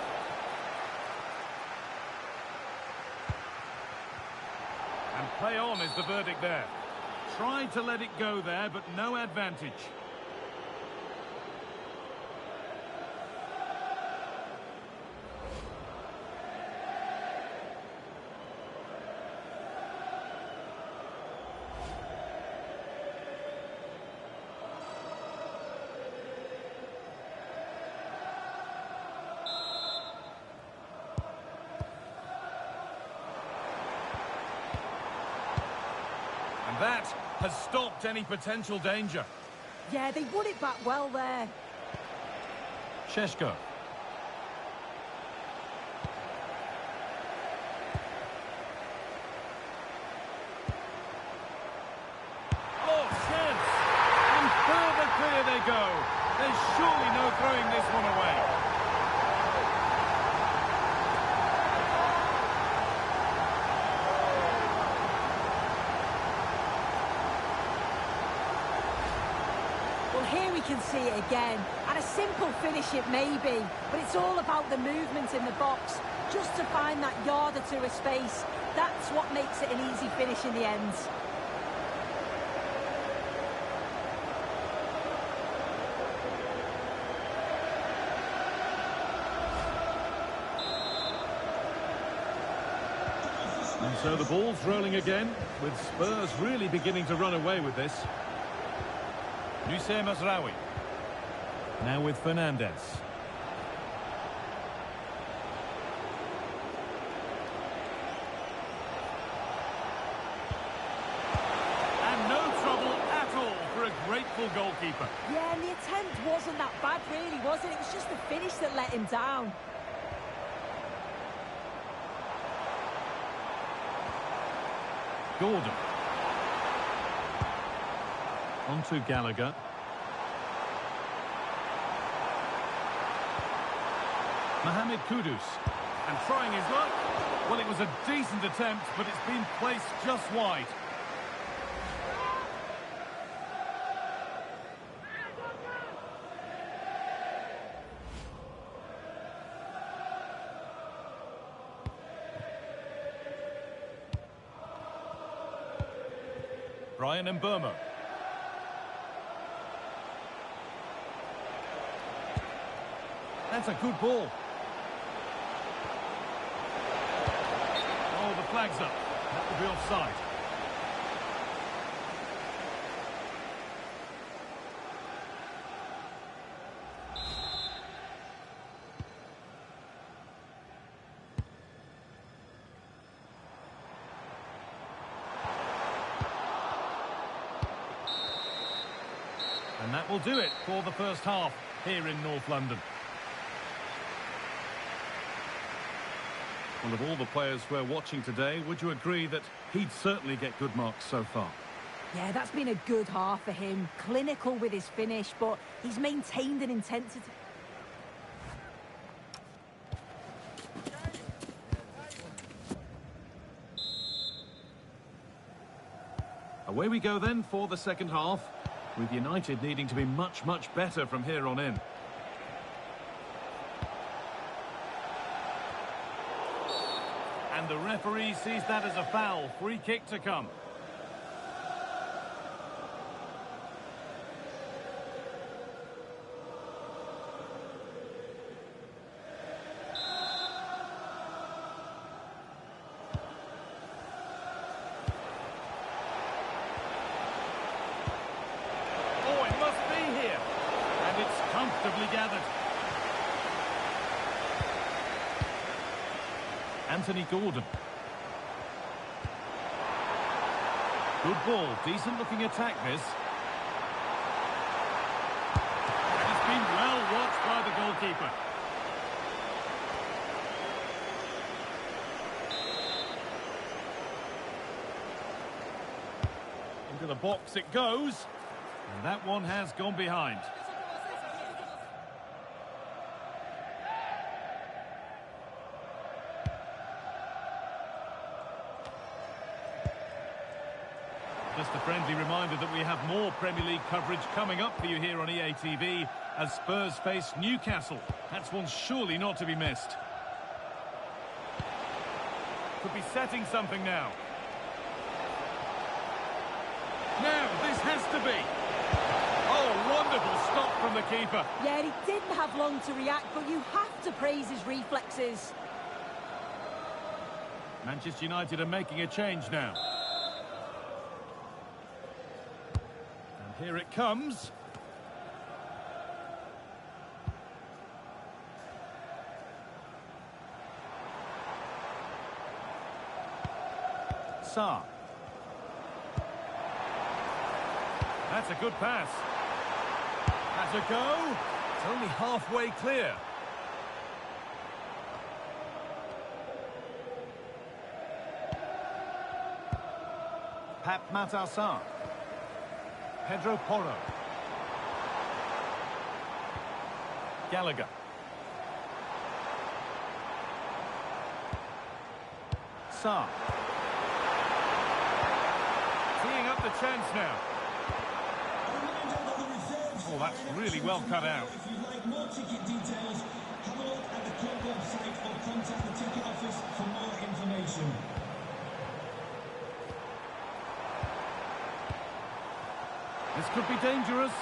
And play on is the verdict there. Tried to let it go there, but no advantage. And that has stopped any potential danger. Yeah, they won it back well there. Šeško. Oh, chance! And further clear they go. There's surely no throwing this one away. Well, here we can see it again. And a simple finish it may be, but it's all about the movement in the box. Just to find that yard or two of space. That's what makes it an easy finish in the end. And so the ball's rolling again, with Spurs really beginning to run away with this. Mazraoui. Now with Fernandez. And no trouble at all for a grateful goalkeeper. Yeah, and the attempt wasn't that bad really, was it? It was just the finish that let him down. Gordon. On to Gallagher. Mohamed Kudus. And trying his luck. Well, it was a decent attempt, but it's been placed just wide. Brian Mbeumo. That's a good ball. Oh, the flag's up. That will be offside. And that will do it for the first half here in North London. Well, of all the players we're watching today, would you agree that he'd certainly get good marks so far? Yeah, that's been a good half for him. Clinical with his finish, but he's maintained an intensity. Away we go then for the second half, with United needing to be much, much better from here on in. And the referee sees that as a foul. Free kick to come. comfortably gathered. Anthony Gordon. Good ball, decent looking attack this. And it's been well watched by the goalkeeper. Into the box it goes. And that one has gone behind. Just a friendly reminder that we have more Premier League coverage coming up for you here on EA TV as Spurs face Newcastle. That's one surely not to be missed. Could be setting something now. Now, this has to be. Oh, wonderful stop from the keeper. Yeah, he didn't have long to react, but you have to praise his reflexes. Manchester United are making a change now. And here it comes. Sarr. That's a good pass. That's a go. It's only halfway clear. Pep Matassar. Pedro Porro. Gallagher. Sarr. Teeing up the chance now. Oh, that's really well cut out. If you'd like more ticket details, have a look at the club website or contact the ticket office for more information. This could be dangerous.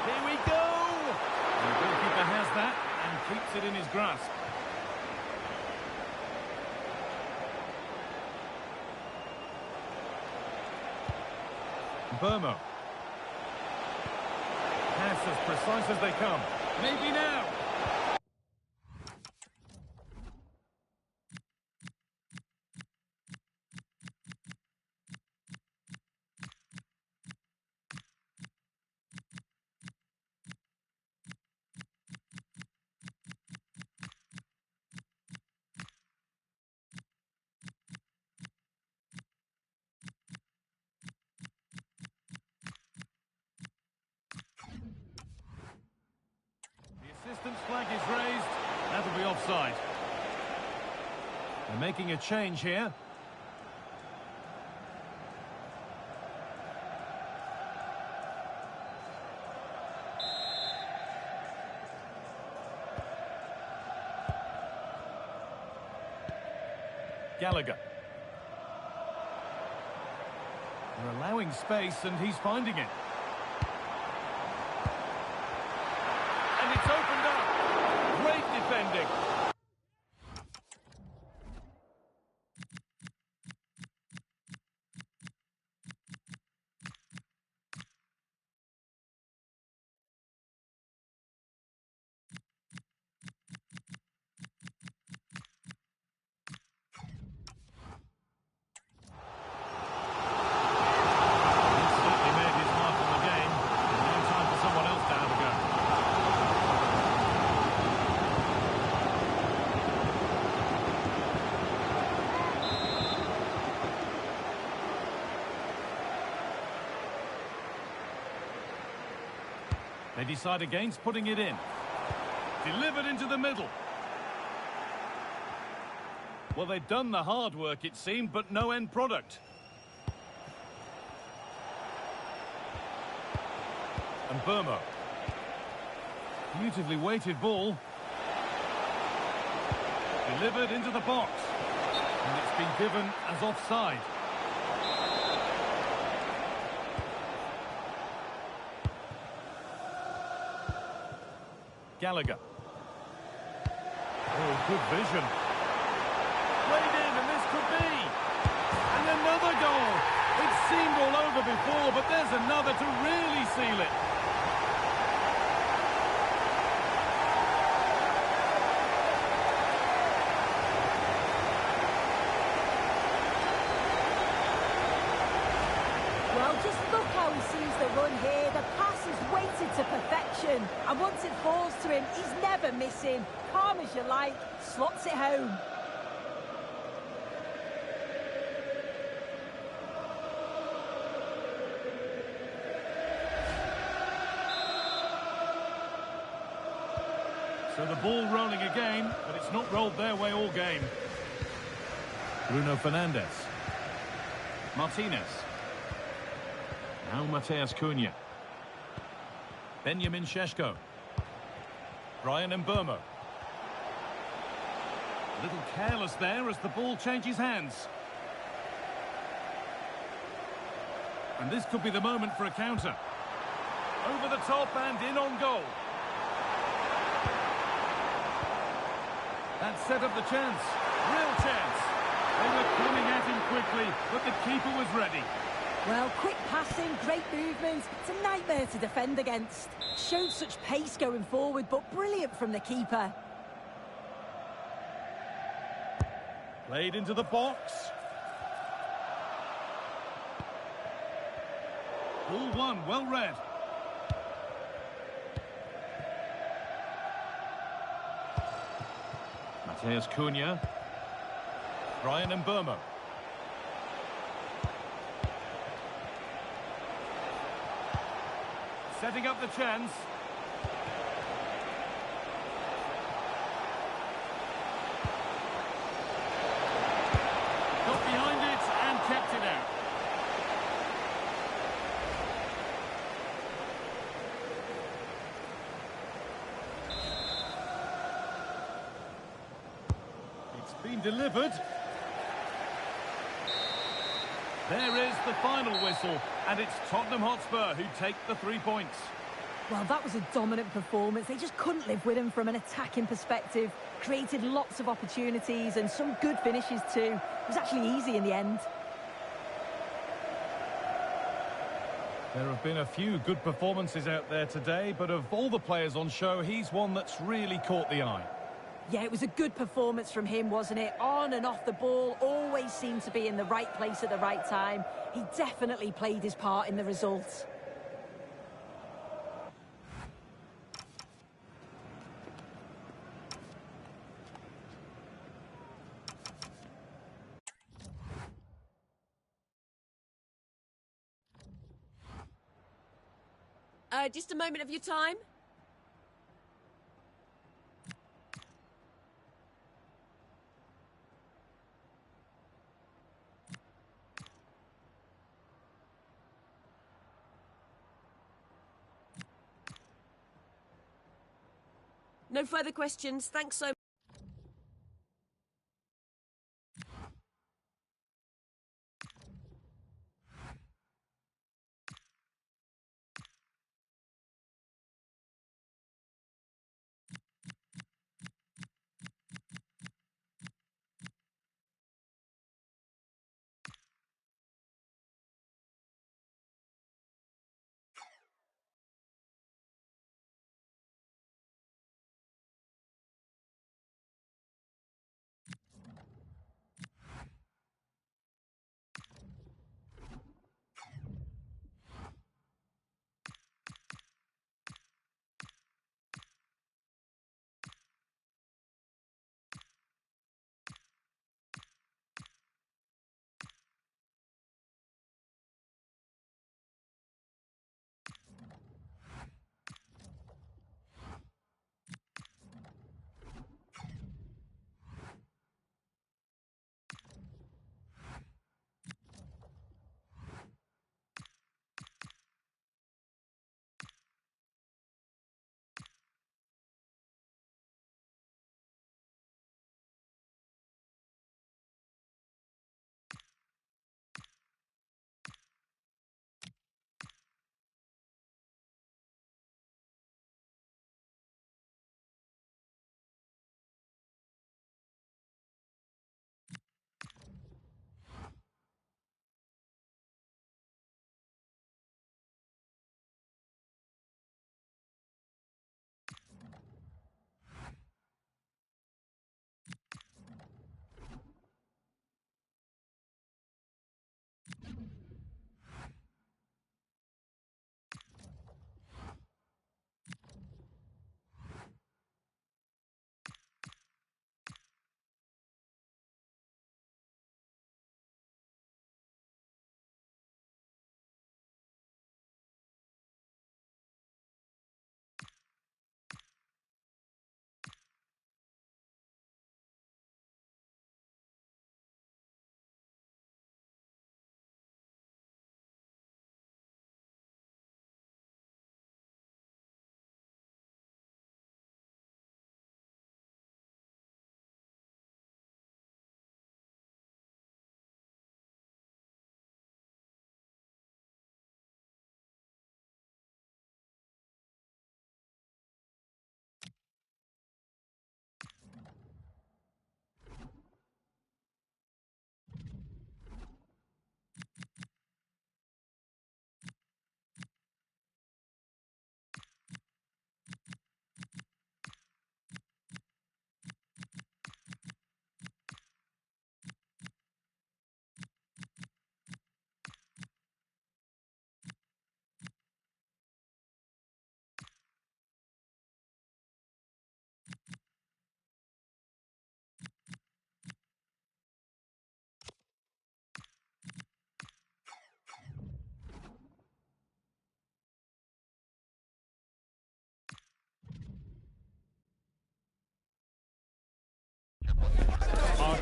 Here we go! The goalkeeper has that and keeps it in his grasp. Burmo. Pass as precise as they come. Maybe now. Assistant's flag is raised. That'll be offside. They're making a change here. Gallagher. They're allowing space and he's finding it. It's opened up. Great defending. He made his mark on the game. No time for someone else to have a go. They decide against putting it in. Delivered into the middle. Well, they've done the hard work, it seemed, but no end product. And Burmo. Beautifully weighted ball. Delivered into the box. And it's been given as offside. Gallagher. Oh, good vision. Played in, and this could be. And another goal. It seemed all over before, but there's another to really seal it. Just look how he sees the run here. The pass is weighted to perfection. And once it falls to him, he's never missing. Calm as you like, slots it home. So the ball rolling again, but it's not rolled their way all game. Bruno Fernandes. Martinez. Now Mateus Cunha. Benjamin Šeško. Brian Mbeumo. A little careless there as the ball changes hands. And this could be the moment for a counter. Over the top and in on goal. That set up the chance. Real chance. They were coming at him quickly, but the keeper was ready. Well, quick passing, great movement. It's a nightmare to defend against. Showed such pace going forward, but brilliant from the keeper. Played into the box. Ball one, well read. Mateus Cunha. Brian Mbeumo. Setting up the chance. Got behind it and kept it out. It's been delivered. There is the final whistle, and it's Tottenham Hotspur who take the 3 points. Well, that was a dominant performance. They just couldn't live with him from an attacking perspective. Created lots of opportunities and some good finishes too. It was actually easy in the end. There have been a few good performances out there today, but of all the players on show, he's one that's really caught the eye. Yeah, it was a good performance from him, wasn't it? On and off the ball, always seemed to be in the right place at the right time. He definitely played his part in the result. Just a moment of your time. No further questions. Thanks so much.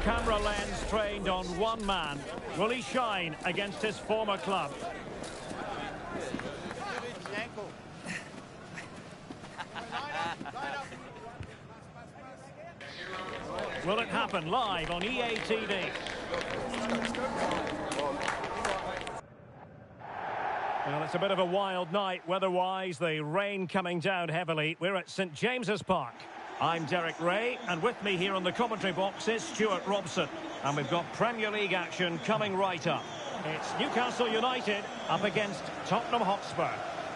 camera lens trained on one man. Will he shine against his former club? Will it happen live on EA TV? Well, it's a bit of a wild night weather-wise. The rain coming down heavily. We're at St James's Park. I'm Derek Ray, and with me here on the commentary box is Stuart Robson. And we've got Premier League action coming right up. It's Newcastle United up against Tottenham Hotspur.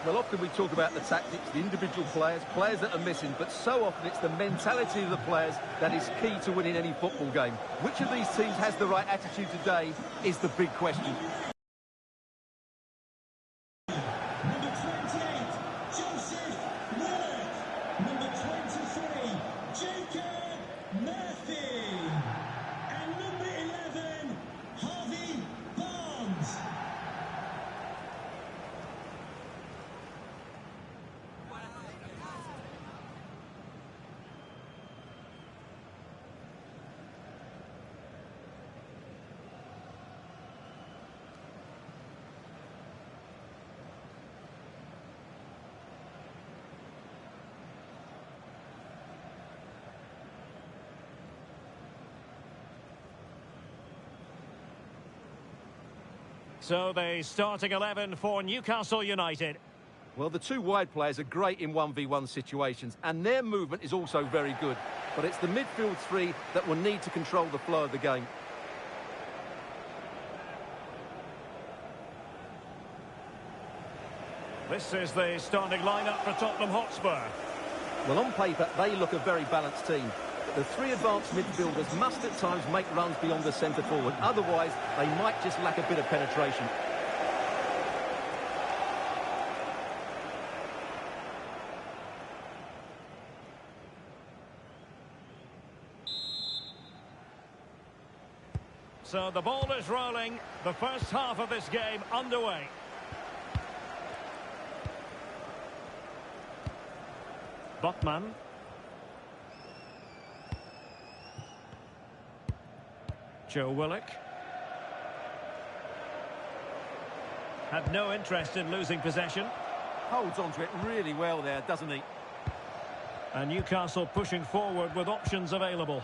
Well, often we talk about the tactics, the individual players that are missing, but so often it's the mentality of the players that is key to winning any football game. Which of these teams has the right attitude today is the big question. So the starting 11 for Newcastle United. Well, the two wide players are great in 1v1 situations, and their movement is also very good. But it's the midfield three that will need to control the flow of the game. This is the starting lineup for Tottenham Hotspur. Well, on paper, they look a very balanced team. The three advanced midfielders must at times make runs beyond the centre forward. Otherwise, they might just lack a bit of penetration. So the ball is rolling. The first half of this game underway. Botman. Joe Willock. Had no interest in losing possession. Holds onto it really well there, doesn't he? And Newcastle pushing forward with options available.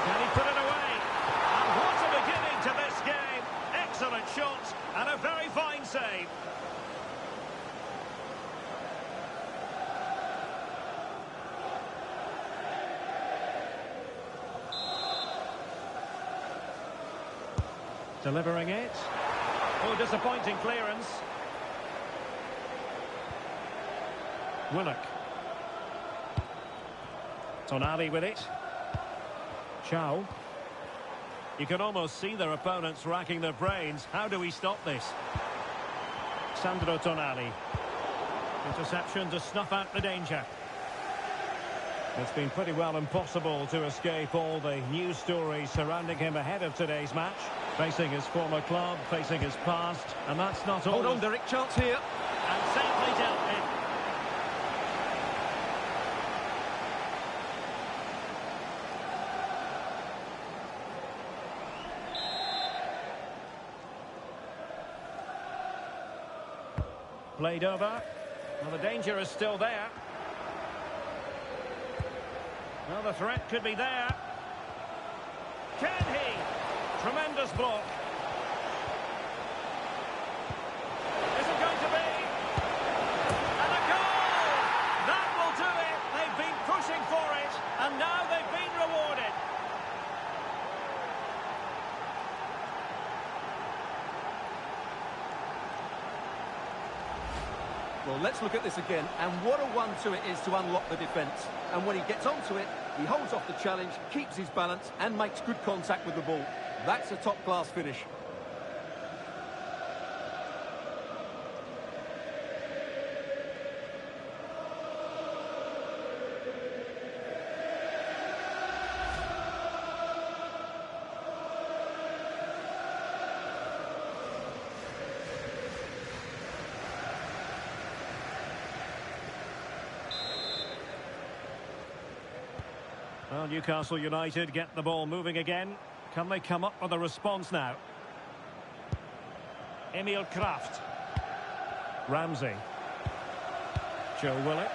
Can he put it away? And what a beginning to this game. Excellent shots and a very fine save. Delivering it. Oh, disappointing clearance. Willock. Tonali with it. Chow. You can almost see their opponents racking their brains. How do we stop this? Sandro Tonali. Interception to snuff out the danger. It's been pretty well impossible to escape all the news stories surrounding him ahead of today's match. Facing his former club, facing his past, and that's not all. Hold on, Derek, chance here. And safely dealt with. Played over. Well, the danger is still there. Well, the threat could be there. Can he? Tremendous block. Is it going to be? And a goal! That will do it. They've been pushing for it, and now they've been rewarded. Well, let's look at this again, and what a one-two it is to unlock the defence. And when he gets onto it, he holds off the challenge, keeps his balance, and makes good contact with the ball. That's a top-class finish. Well, Newcastle United get the ball moving again. Can they come up with a response now? Emil Kraft. Ramsey. Joe Willock.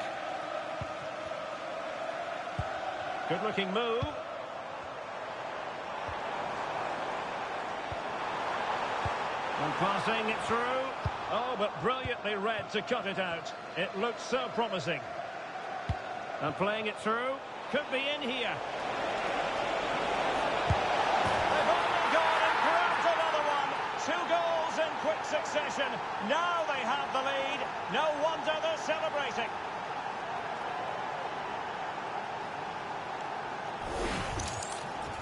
Good looking move. And passing it through. Oh, but brilliantly read to cut it out. It looked so promising. And playing it through. Could be in here. They've only gone and grabbed another one. 2 goals in quick succession. Now they have the lead. No wonder they're celebrating.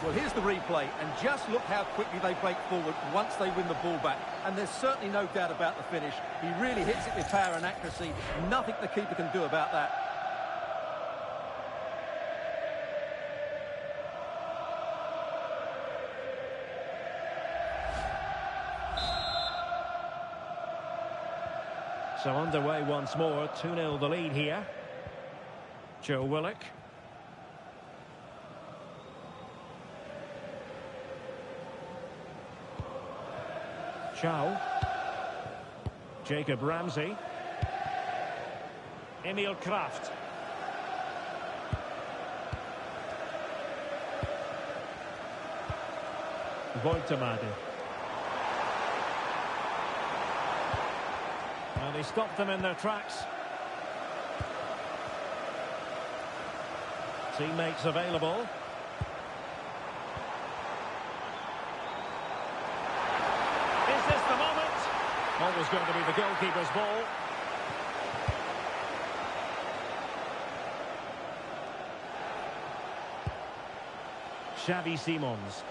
Well, here's the replay, and just look how quickly they break forward once they win the ball back. And there's certainly no doubt about the finish. He really hits it with power and accuracy. Nothing the keeper can do about that. So underway once more, 2-0 the lead here. Joe Willock. Chow. Jacob Ramsey. Emil Kraft. Voitamade. And he stopped them in their tracks. Teammates available. Is this the moment? Always going to be the goalkeeper's ball. Xavi Simons.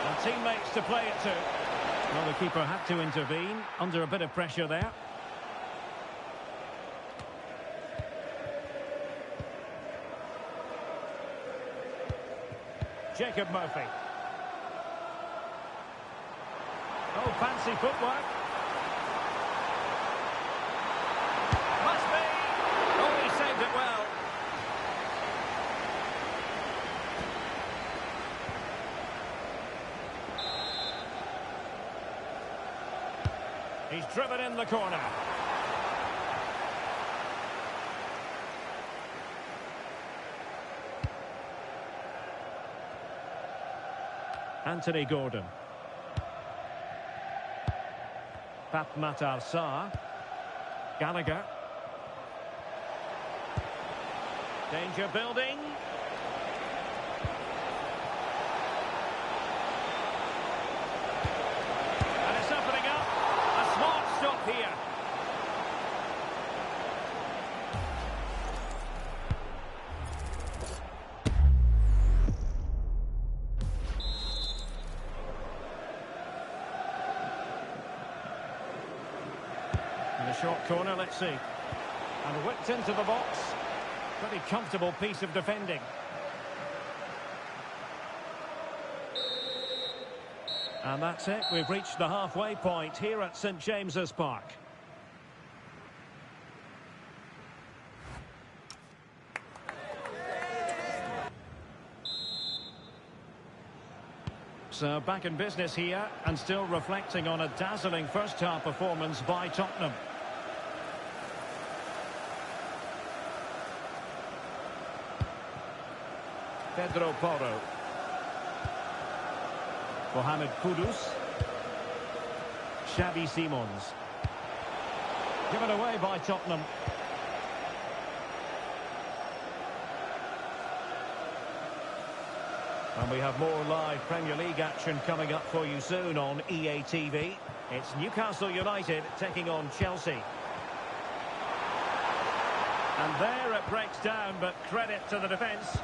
And teammates to play it to. Well, the keeper had to intervene under a bit of pressure there. Jacob Murphy. Oh, fancy footwork. Must be. Oh, he saved it well. He's driven in the corner. Anthony Gordon. Pat Matar Sarr. Gallagher. Danger building. And it's opening up. A smart stop here. In a short corner, let's see. And whipped into the box. Pretty comfortable piece of defending. And that's it. We've reached the halfway point here at St James's Park. So back in business here and still reflecting on a dazzling first-half performance by Tottenham. Pedro Porro. Mohamed Kudus. Xavi Simons. Given away by Tottenham. And we have more live Premier League action coming up for you soon on EA TV. It's Newcastle United taking on Chelsea. And there it breaks down, but credit to the defence.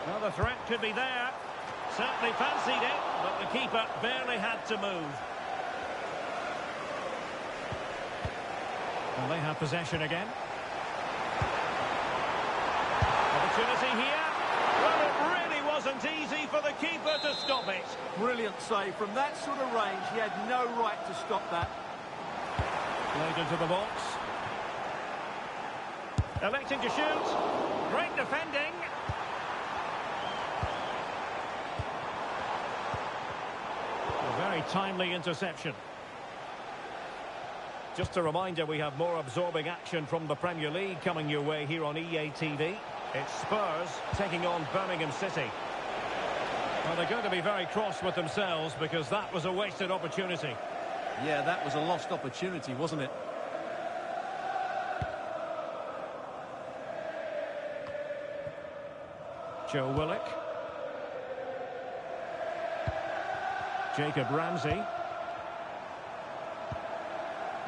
Well, the threat could be there. Certainly fancied it, but the keeper barely had to move. And they have possession again. Opportunity here. Well, it really was wasn't easy for the keeper to stop it. Brilliant save. From that sort of range, he had no right to stop that. Played into the box. Electing to shoot. Great defending. A very timely interception. Just a reminder, we have more absorbing action from the Premier League coming your way here on EA TV. It's Spurs taking on Birmingham City. Well, they're going to be very cross with themselves because that was a wasted opportunity. Yeah, that was a lost opportunity, wasn't it? Joe Willock. Jacob Ramsey.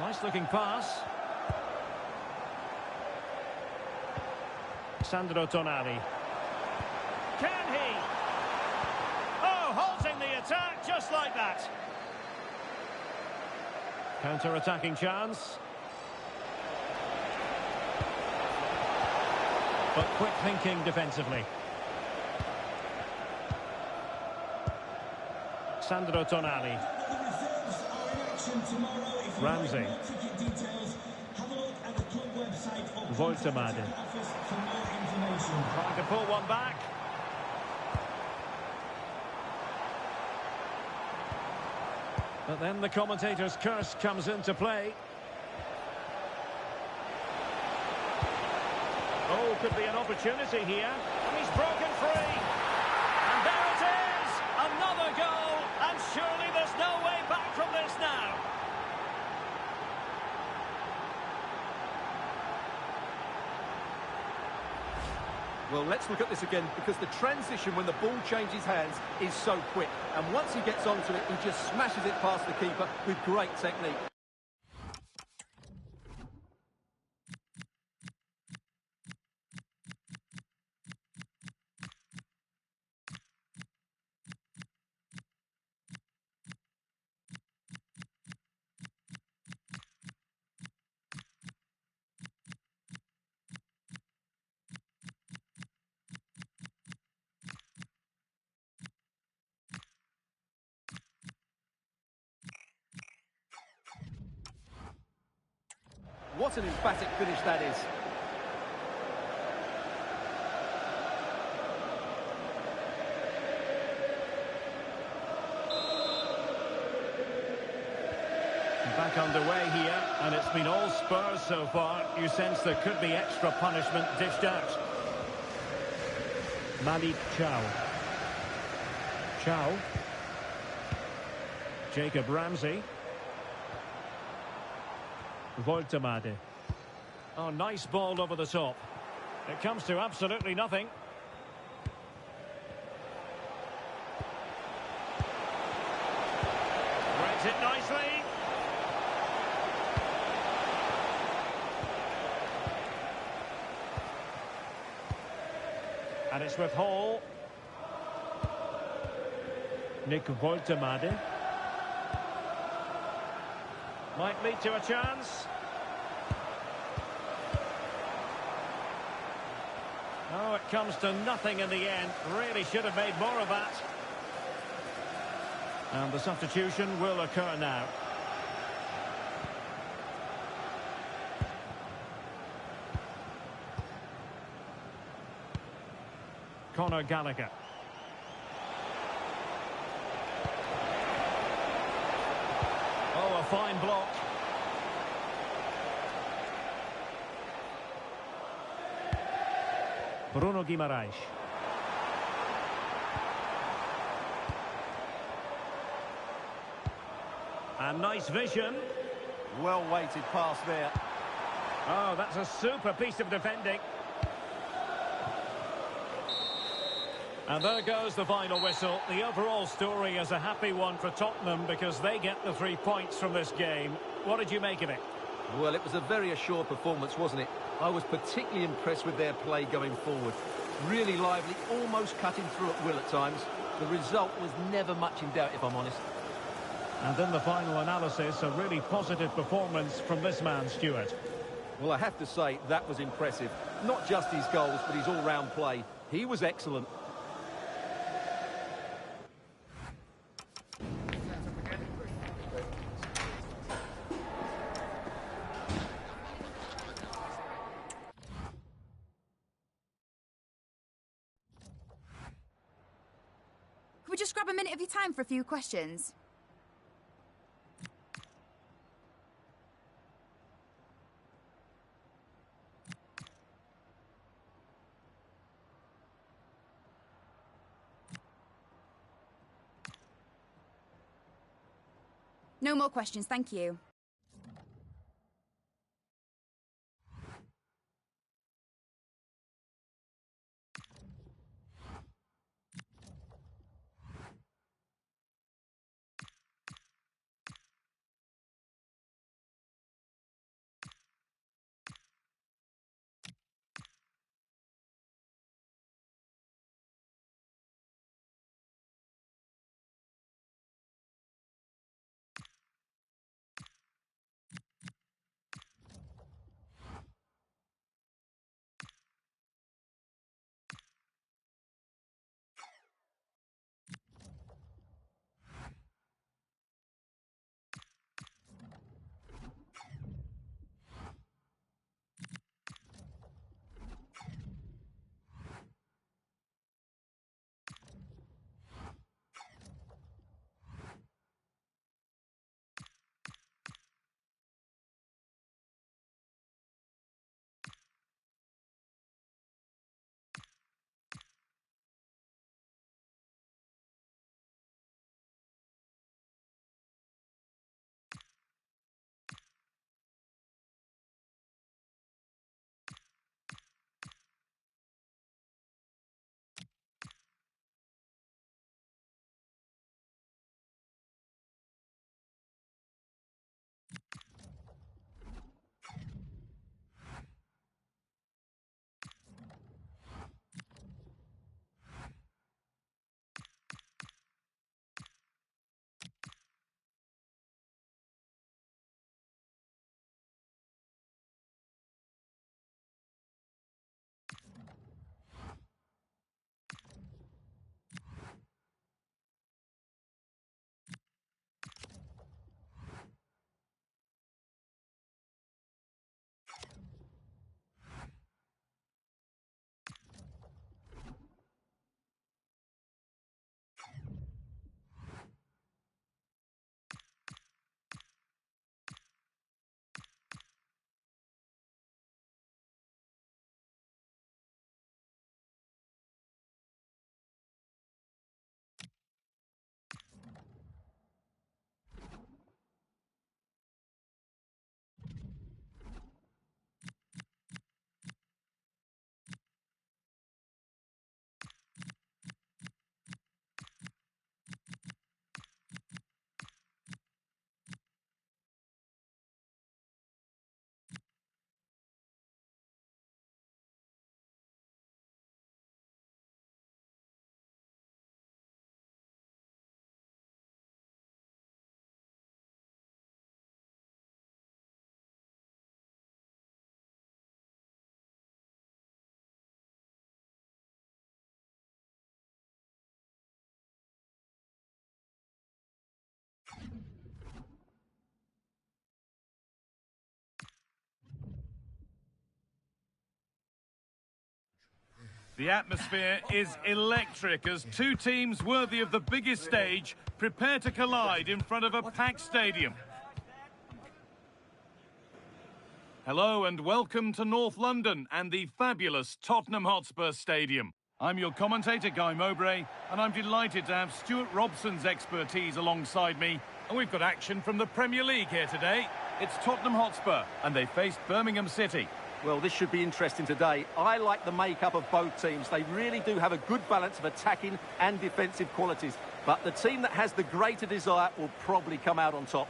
Nice looking pass. Sandro Tonali. Can he? Oh, halting the attack just like that. Counter-attacking chance. But quick thinking defensively. Sandro Tonali. Ramsey. Voltemade. Trying to pull one back. But then the commentator's curse comes into play. Oh, could be an opportunity here. And he's broken free. And there it is! Another goal. And surely there's no way back from this now. Well, let's look at this again, because the transition when the ball changes hands is so quick. And once he gets onto it, he just smashes it past the keeper with great technique. What an emphatic finish that is. Back underway here, and it's been all Spurs so far. You sense there could be extra punishment dished out. Malik Chow. Chow. Jacob Ramsey. Voltemade. Oh, nice ball over the top. It comes to absolutely nothing. Reads it nicely. And it's with Hall. Nick Voltemade. Might lead to a chance. Oh, it comes to nothing in the end. Really should have made more of that. And the substitution will occur now. Conor Gallagher. Oh, a fine block. Bruno Guimaraes. And nice vision. Well weighted pass there. Oh, that's a super piece of defending. And there goes the final whistle. The overall story is a happy one for Tottenham because they get the 3 points from this game. What did you make of it? Well, it was a very assured performance, wasn't it? I was particularly impressed with their play going forward. Really lively, almost cutting through at will at times. The result was never much in doubt, if I'm honest. And in the final analysis, a really positive performance from this man, Stuart. Well, I have to say, that was impressive. Not just his goals, but his all-round play. He was excellent. just grab a minute of your time for a few questions? No more questions, thank you. The atmosphere is electric as two teams worthy of the biggest stage prepare to collide in front of a packed stadium. Hello and welcome to North London and the fabulous Tottenham Hotspur Stadium. I'm your commentator, Guy Mowbray, and I'm delighted to have Stuart Robson's expertise alongside me. And we've got action from the Premier League here today. It's Tottenham Hotspur, and they faced Birmingham City. Well, this should be interesting today. I like the makeup of both teams. They really do have a good balance of attacking and defensive qualities. But the team that has the greater desire will probably come out on top.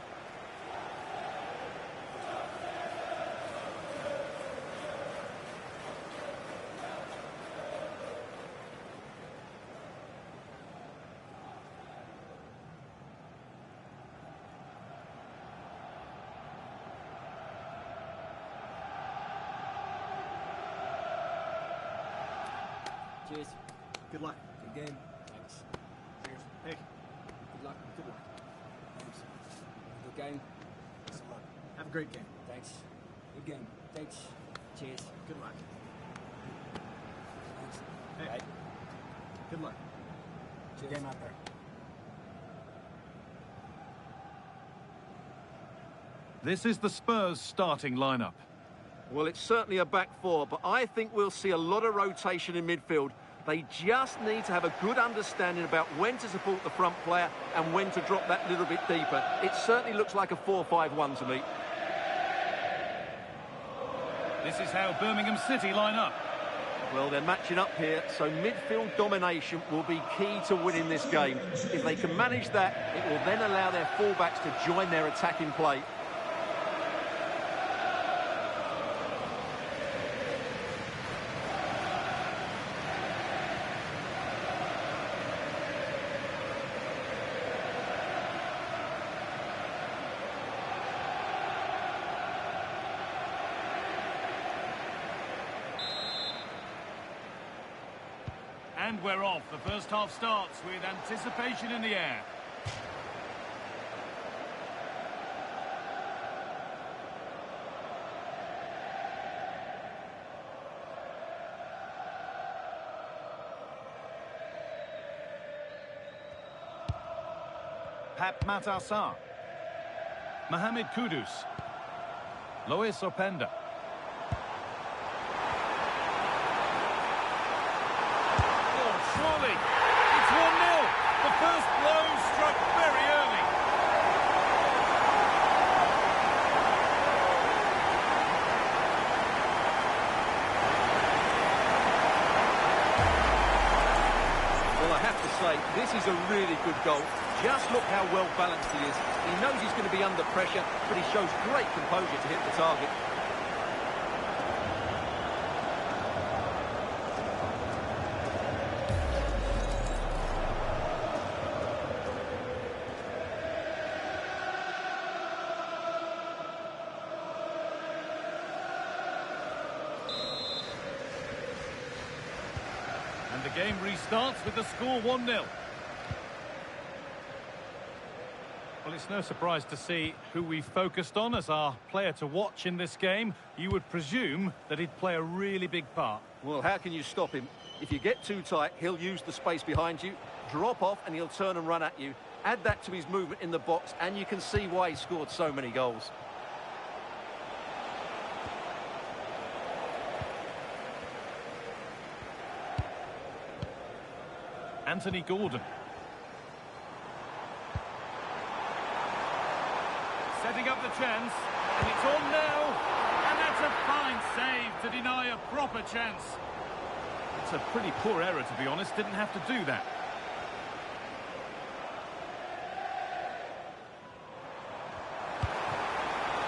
Cheers. Good luck. Good game. Thanks. Cheers. Hey. Good luck. Good luck. Thanks. Good game. Thanks a lot. Have a great game. Thanks. Good game. Thanks. Cheers. Good luck. Thanks. Hey. Right. Good luck. Cheers. Game out there. This is the Spurs starting lineup. Well, it's certainly a back four, but I think we'll see a lot of rotation in midfield. They just need to have a good understanding about when to support the front player and when to drop that little bit deeper. It certainly looks like a 4-5-1 to me. This is how Birmingham City line up. Well, they're matching up here, so midfield domination will be key to winning this game. If they can manage that, it will then allow their fullbacks to join their attacking play. And we're off. The first half starts with anticipation in the air. Pep Matassar. Mohamed Kudus. Lois Openda. Surely, it's 1-0. The first blow struck very early. Well, I have to say, this is a really good goal. Just look how well balanced he is. He knows he's going to be under pressure, but he shows great composure to hit the target. And the game restarts with the score 1-0. Well, it's no surprise to see who we focused on as our player to watch in this game. You would presume that he'd play a really big part. Well, how can you stop him? If you get too tight, he'll use the space behind you, drop off, and he'll turn and run at you. Add that to his movement in the box, and you can see why he scored so many goals. Anthony Gordon. Setting up the chance, and it's on now. And that's a fine save to deny a proper chance. It's a pretty poor error, to be honest. Didn't have to do that.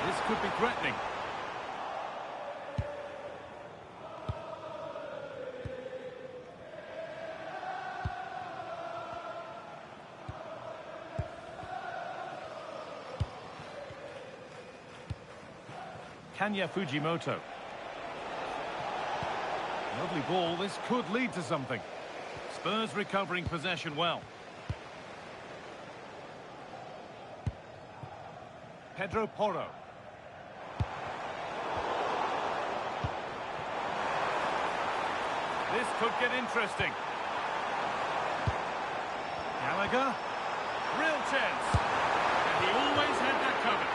This could be threatening. Kanya Fujimoto. Lovely ball. This could lead to something. Spurs recovering possession well. Pedro Porro. This could get interesting. LAGA. Real chance. And he always had that covered.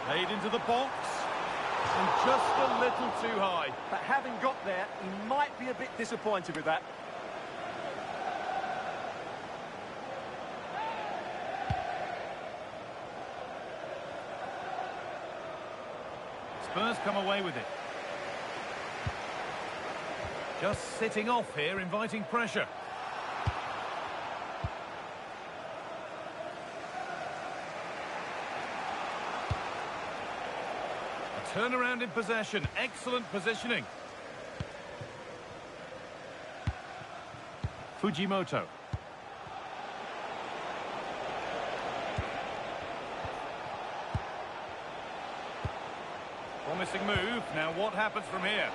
Played into the box, and just a little too high. But having got there, he might be a bit disappointed with that. Spurs come away with it. Just sitting off here, inviting pressure. Turnaround in possession. Excellent positioning. Fujimoto. Promising move. Now what happens from here?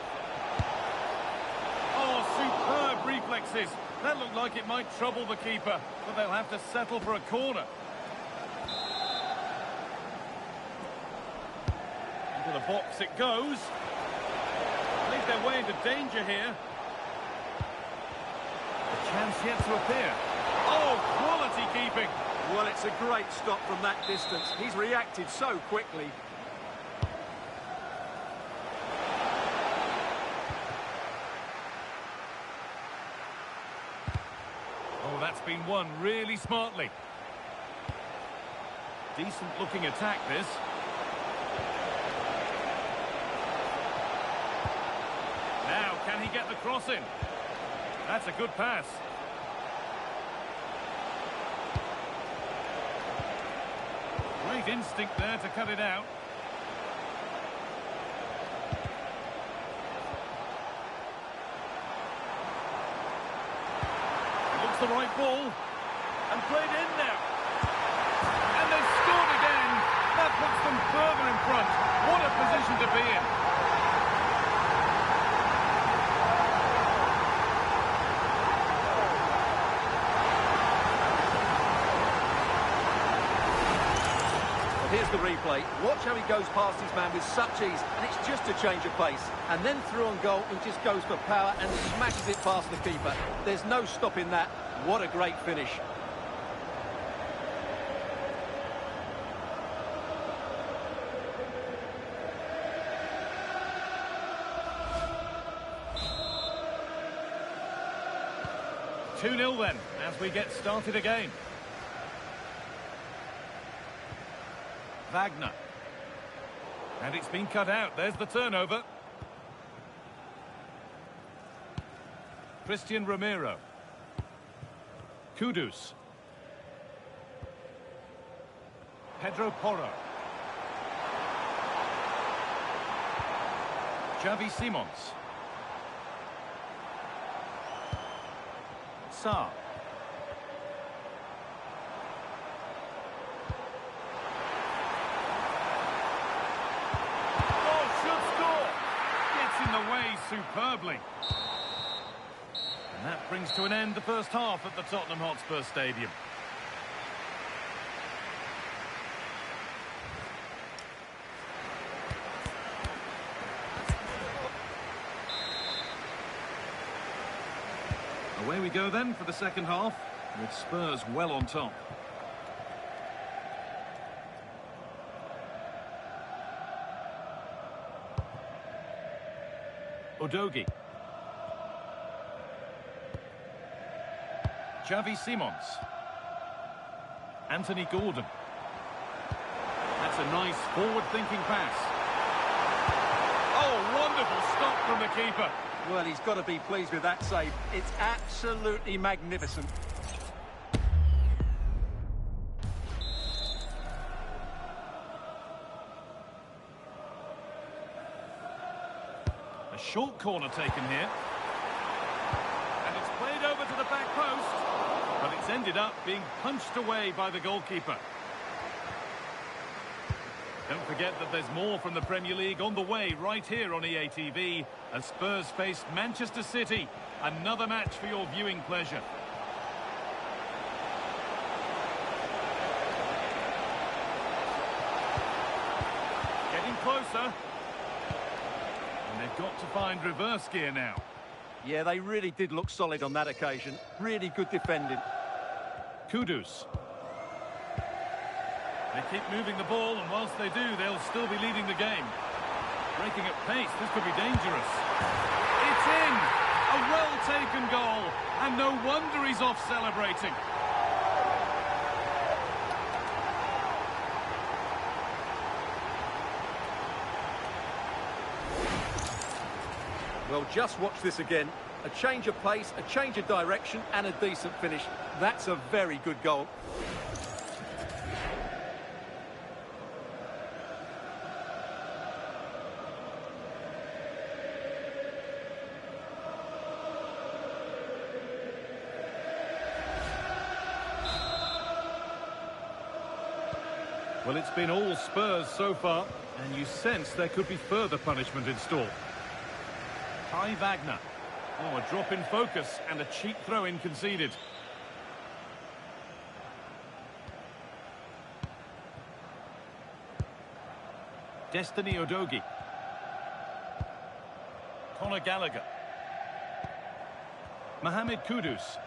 Oh, superb reflexes. That looked like it might trouble the keeper, but they'll have to settle for a corner. The box it goes. their way into danger here. A chance yet to appear. Oh, quality keeping. Well, it's a great stop from that distance. He's reacted so quickly. Oh, that's been won really smartly. Decent looking attack, this. Now, can he get the cross in? That's a good pass. Great instinct there to cut it out. It looks the right ball. And played in now. And they've scored again. That puts them further in front. What a position to be in. Here's the replay. Watch how he goes past his man with such ease, and it's just a change of pace. And then through on goal, he just goes for power and smashes it past the keeper. There's no stopping that. What a great finish. Two 2-0 then, as we get started again. Wagner. And it's been cut out. There's the turnover. Christian Romero. Kudus. Pedro Porro. Xavi Simons. Sarr. In the way superbly. And that brings to an end the first half at the Tottenham Hotspur Stadium. Away we go then for the second half, with Spurs well on top. Udogie. Xavi Simons. Anthony Gordon. That's a nice forward-thinking pass. Oh, wonderful stop from the keeper. Well, he's got to be pleased with that save. It's absolutely magnificent. Short corner taken here. And it's played over to the back post. But it's ended up being punched away by the goalkeeper. Don't forget that there's more from the Premier League on the way right here on EA TV as Spurs face Manchester City. Another match for your viewing pleasure. Getting closer. They've got to find reverse gear now. Yeah, they really did look solid on that occasion. Really good defending. Kudus. They keep moving the ball, and whilst they do, they'll still be leading the game. Breaking at pace, this could be dangerous. It's in! A well-taken goal, and no wonder he's off celebrating. Well, just watch this again. A change of pace, a change of direction, and a decent finish. That's a very good goal. Well, it's been all Spurs so far, and you sense there could be further punishment in store. Kai Wagner. Oh, a drop in focus and a cheap throw-in conceded. Destiny Udogie. Gallagher. Mohamed Kudus.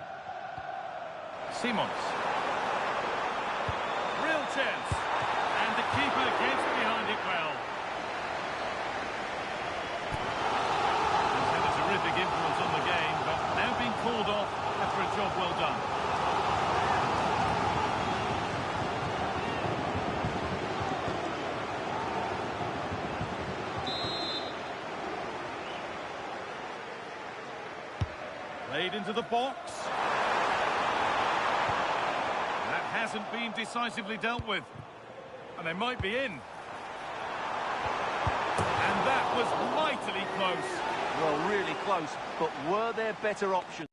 Simons. Real chance. And the keeper gets behind it well. He's had a terrific influence on the game, but now being called off after a job well done. Played into the box. That hasn't been decisively dealt with. And they might be in. And that was mightily close. Well, really close, but were there better options?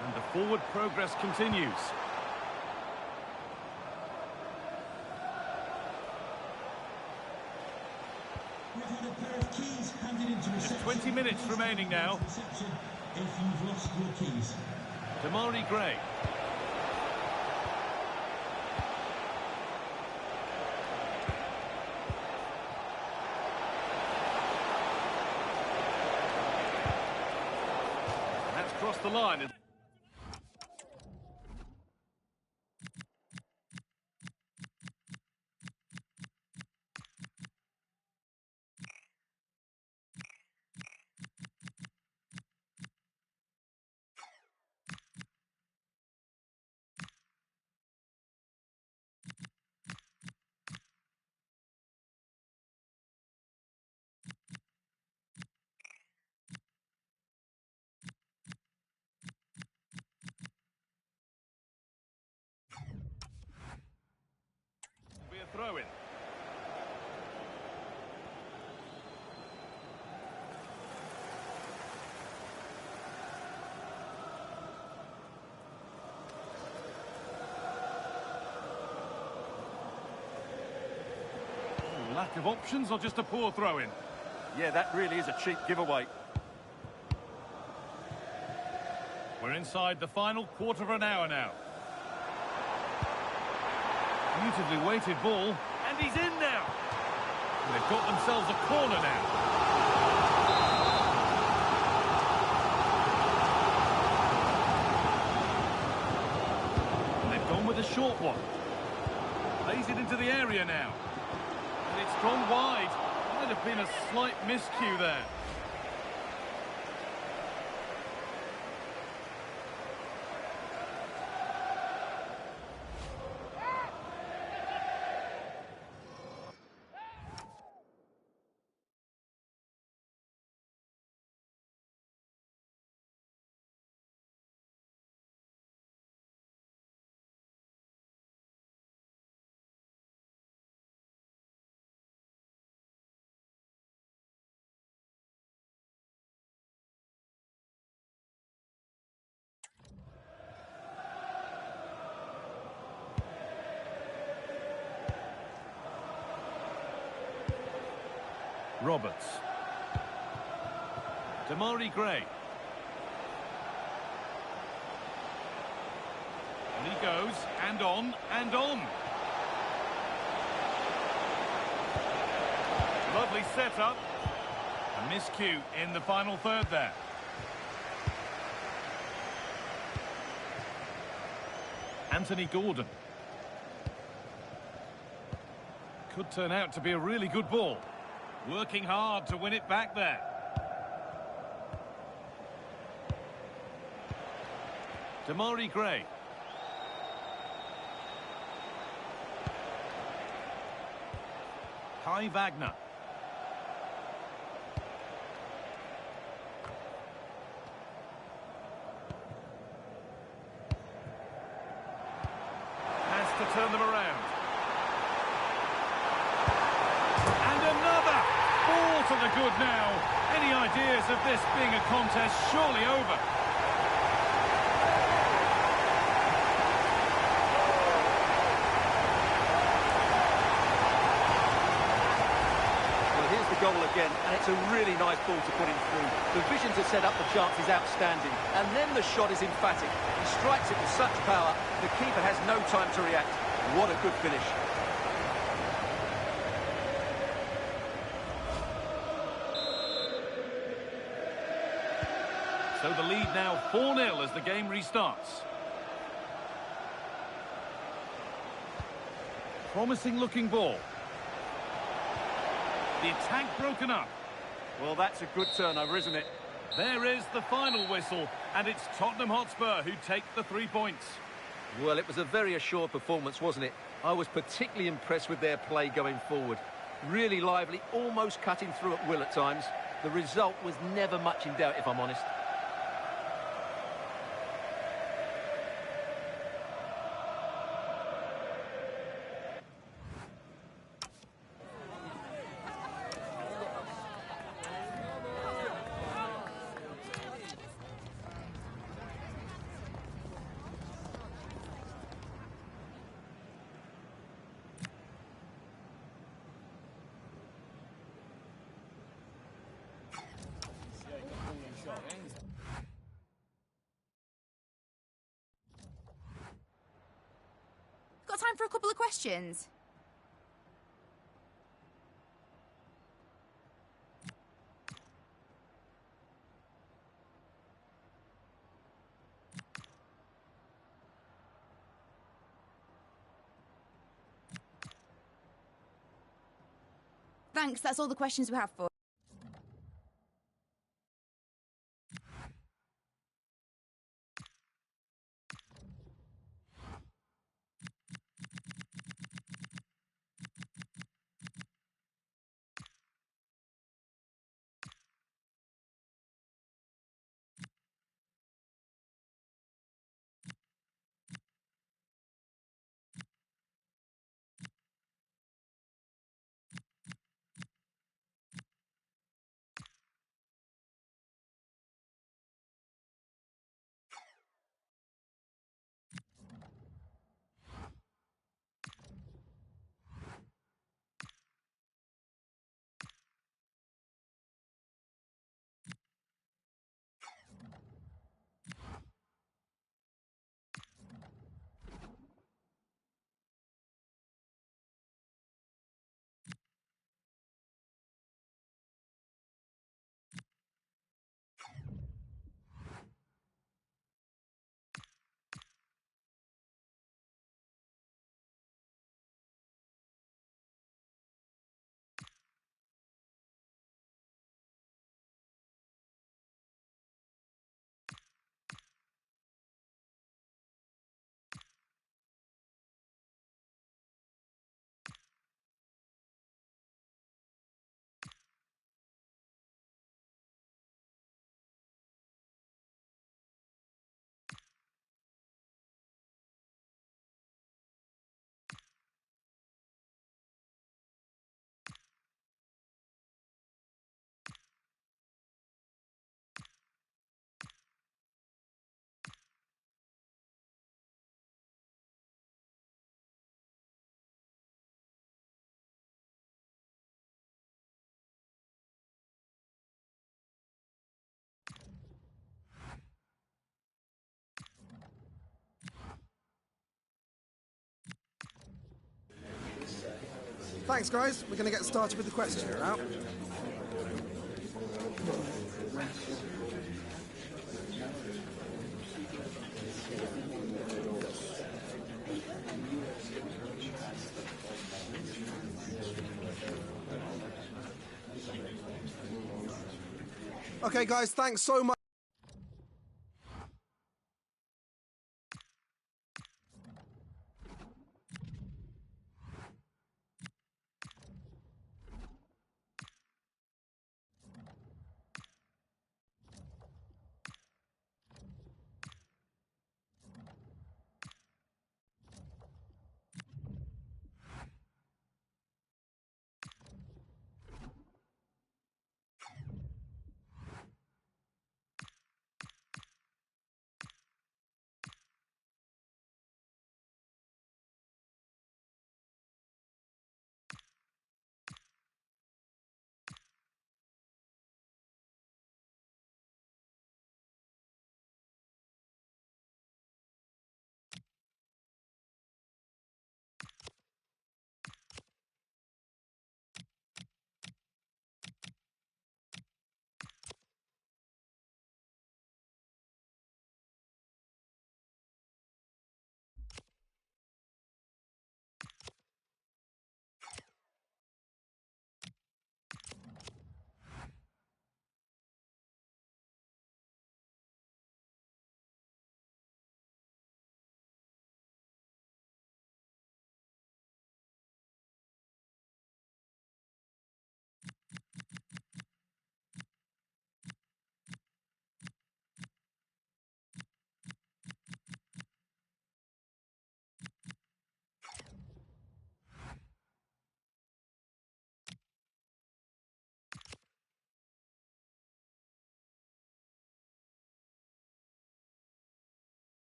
And the forward progress continues. We've had a pair of keys handed into reception. Just 20 minutes remaining now. Reception if you've lost your keys. Damari Gray. That's crossed the line. Be a throw-in. Lack of options or just a poor throw-in? Yeah, that really is a cheap giveaway. We're inside the final quarter of an hour now. Beautifully weighted ball, and he's in now. And they've got themselves a corner now. And they've gone with a short one. Plays it into the area now. And it's gone wide. Might have been a slight miscue there. Roberts. Damari Gray. And he goes, and on, and on. Lovely setup. A miscue in the final third there. Anthony Gordon. Could turn out to be a really good ball. Working hard to win it back there. Damari Gray. Kai Wagner. Has to turn to the good now. Any ideas of this being a contest surely over? Well, here's the goal again, and it's a really nice ball to put him through. The vision to set up the chance is outstanding, and then the shot is emphatic. He strikes it with such power, the keeper has no time to react. What a good finish. So the lead now 4-0 as the game restarts. Promising looking ball. The attack broken up. Well, that's a good turnover, isn't it? There is the final whistle, and it's Tottenham Hotspur who take the 3 points. Well, it was a very assured performance, wasn't it? I was particularly impressed with their play going forward. Really lively, almost cutting through at will at times. The result was never much in doubt, if I'm honest. Got time for a couple of questions? Thanks, that's all the questions we have for. Thanks, guys. We're going to get started with the questions now. Okay, guys, thanks so much.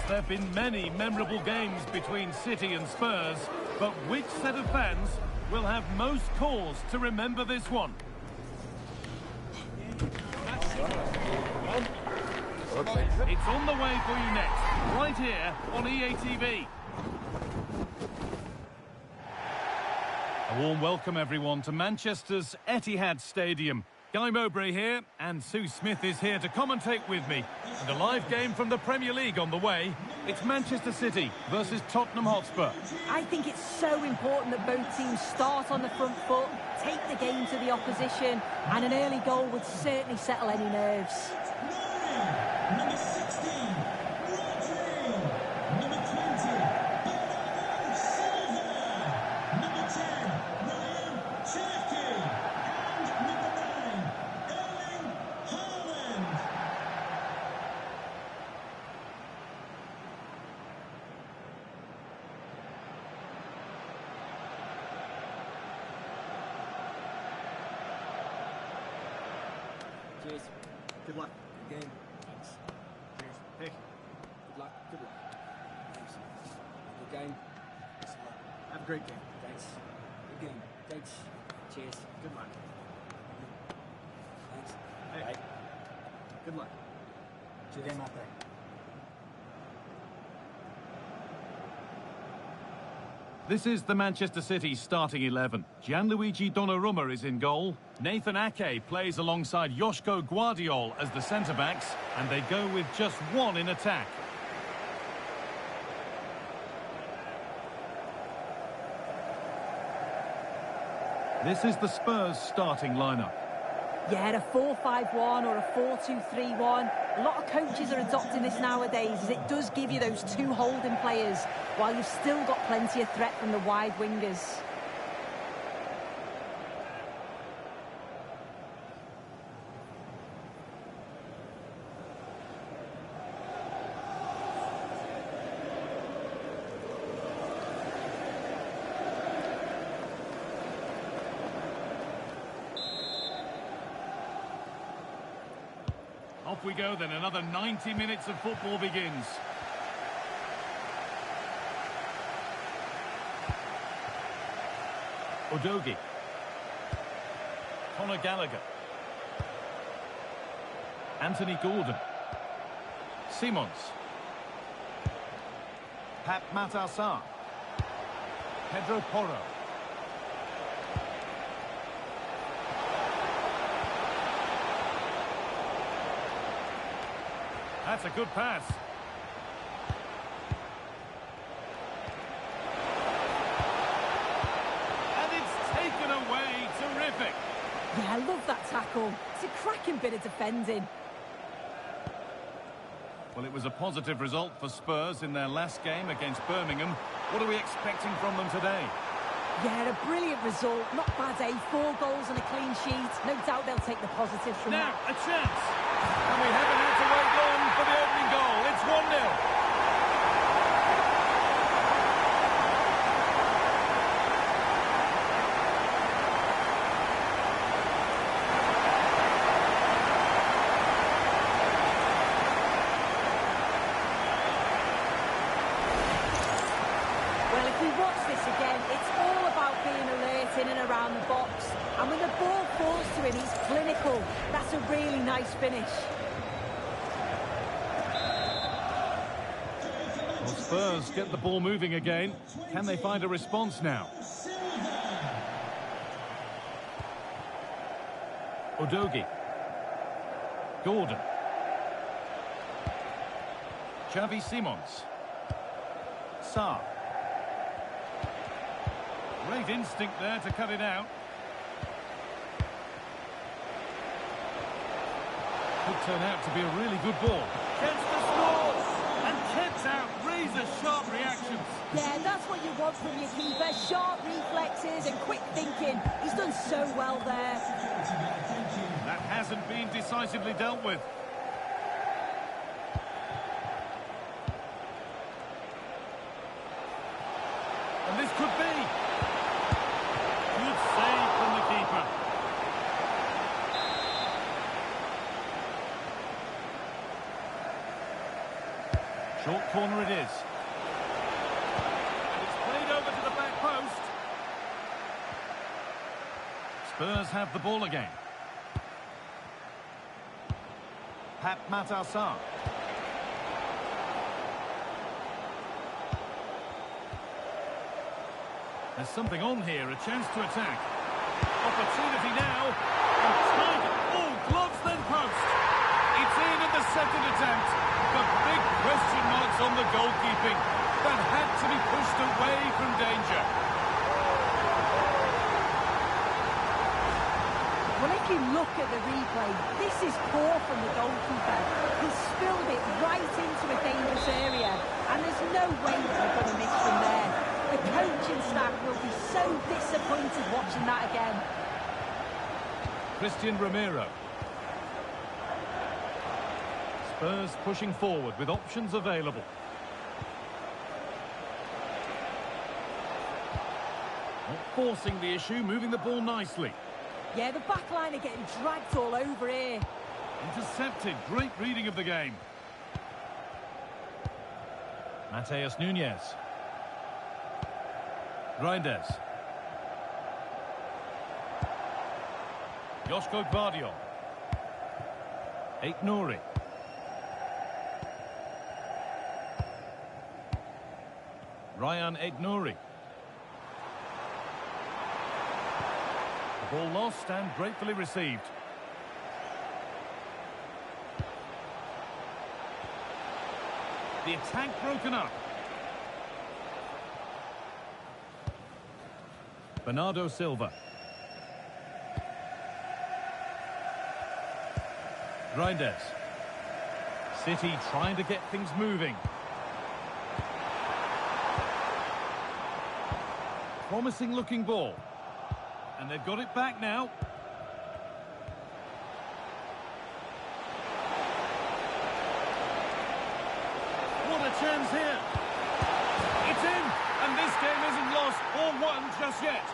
There have been many memorable games between City and Spurs, but which set of fans will have most cause to remember this one? It's on the way for you next, right here on EA TV. A warm welcome, everyone, to Manchester's Etihad Stadium. Guy Mowbray here, and Sue Smith is here to commentate with me. And a live game from the Premier League on the way. It's Manchester City versus Tottenham Hotspur. I think it's so important that both teams start on the front foot, take the game to the opposition, and an early goal would certainly settle any nerves. Number 16, Rodri. Number 20, Bernardo Silva. Number 10, Ryan Cherki. And number 9, Erling Haaland. Cheers. Good luck. Good game. Thanks. Cheers. Hey. Good luck. Good luck. Thanks. Good game. Thanks a lot. Have a great game. Thanks. Good game. Thanks. Cheers. Good luck. Thanks. Hey. Bye. Good luck. Good game out there. This is the Manchester City starting 11. Gianluigi Donnarumma is in goal. Nathan Ake plays alongside Joško Guardiol as the centre-backs, and they go with just one in attack. This is the Spurs starting lineup. Yeah, a 4-5-1 or a 4-2-3-1. A lot of coaches are adopting this nowadays, as it does give you those two holding players, while you've still got plenty of threat from the wide wingers. Off we go then, another 90 minutes of football begins. Udogie. Conor Gallagher. Anthony Gordon. Simons. Pat Matassar. Pedro Porro. That's a good pass. And it's taken away. Terrific. Yeah, I love that tackle. It's a cracking bit of defending. Well, it was a positive result for Spurs in their last game against Birmingham. What are we expecting from them today? Yeah, a brilliant result. Not bad, eh? 4 goals and a clean sheet. No doubt they'll take the positives from now, that. A chance. And we haven't had to wait long for the opening goal. It's 1-0. Well, if we watch this again, it's all about being alert in and around the box. And when the ball falls to him, he's clinical. That's a really nice finish. Well, Spurs get the ball moving again. Can they find a response now? Udogie. Gordon. Xavi Simons. Sarr. Great instinct there to cut it out. Could turn out to be a really good ball. Gets the score! And kept out razor-sharp reactions. Yeah, that's what you want from your keeper. Sharp reflexes and quick thinking. He's done so well there. That hasn't been decisively dealt with. And this could be. Good save from the keeper. Short corner it is. And it's played over to the back post. Spurs have the ball again. Pat Matassar. There's something on here, a chance to attack. Opportunity now. And target. Oh, gloves then post. It's in the second attempt. The big question marks on the goalkeeping. That had to be pushed away from danger. Well, if you look at the replay, this is poor from the goalkeeper. He spilled it right into a dangerous area, and there's no way they're going to miss from there. The coaching staff will be so disappointed watching that again. Christian Romero. Spurs pushing forward with options available. Not forcing the issue, moving the ball nicely. Yeah, the back line are getting dragged all over here. Intercepted, great reading of the game. Mateus Nunes. Reinders. Josko Gvardiol. Ait Nouri. Ryan Ait Nouri. The ball lost and gratefully received. The attack broken up. Bernardo Silva. Reinders. City trying to get things moving. Promising looking ball. And they've got it back now. What a chance here. It's in. And this game isn't lost or won just yet.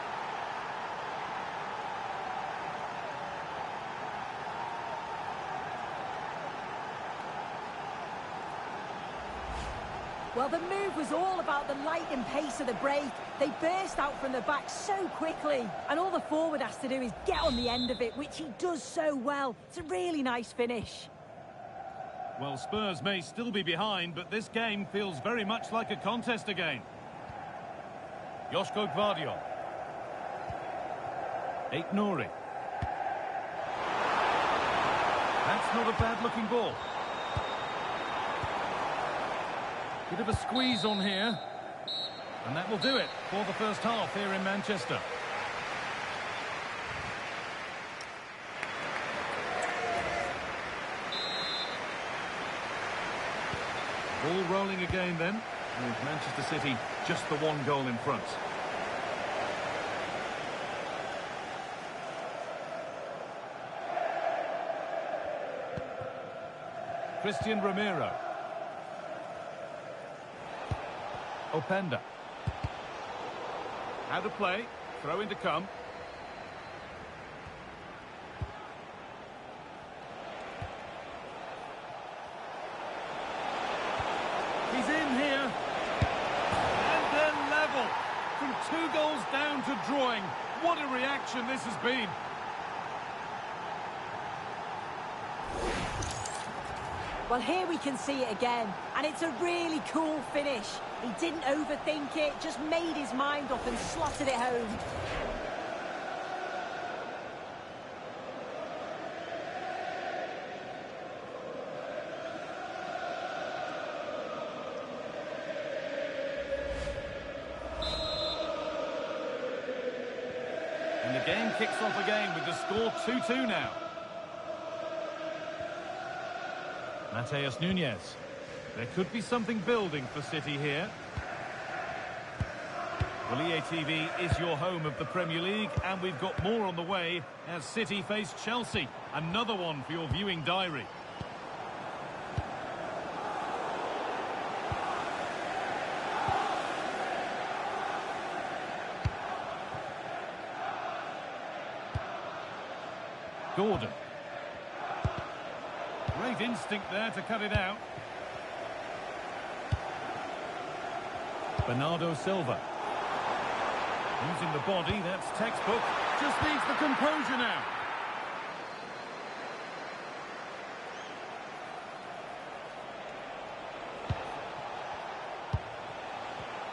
Well, the move was all about the light and pace of the break. They burst out from the back so quickly, and all the forward has to do is get on the end of it, which he does so well. It's a really nice finish. Well, Spurs may still be behind, but this game feels very much like a contest again. Josko Gvardiol. Ait Nouri. That's not a bad-looking ball. Bit of a squeeze on here. And that will do it for the first half here in Manchester. Ball rolling again then, with Manchester City just the one goal in front. Christian Romero. Openda. How to play, throw in to come. He's in here. And then level. From 2 goals down to drawing. What a reaction this has been. Well, here we can see it again, and it's a really cool finish. He didn't overthink it, just made his mind up and slotted it home. And the game kicks off again with the score 2-2 now. Mateus Nunes. There could be something building for City here. Well, EA TV is your home of the Premier League, and we've got more on the way as City face Chelsea. Another one for your viewing diary. Gordon. Great instinct there to cut it out. Bernardo Silva. Using the body, that's textbook. Just needs the composure now.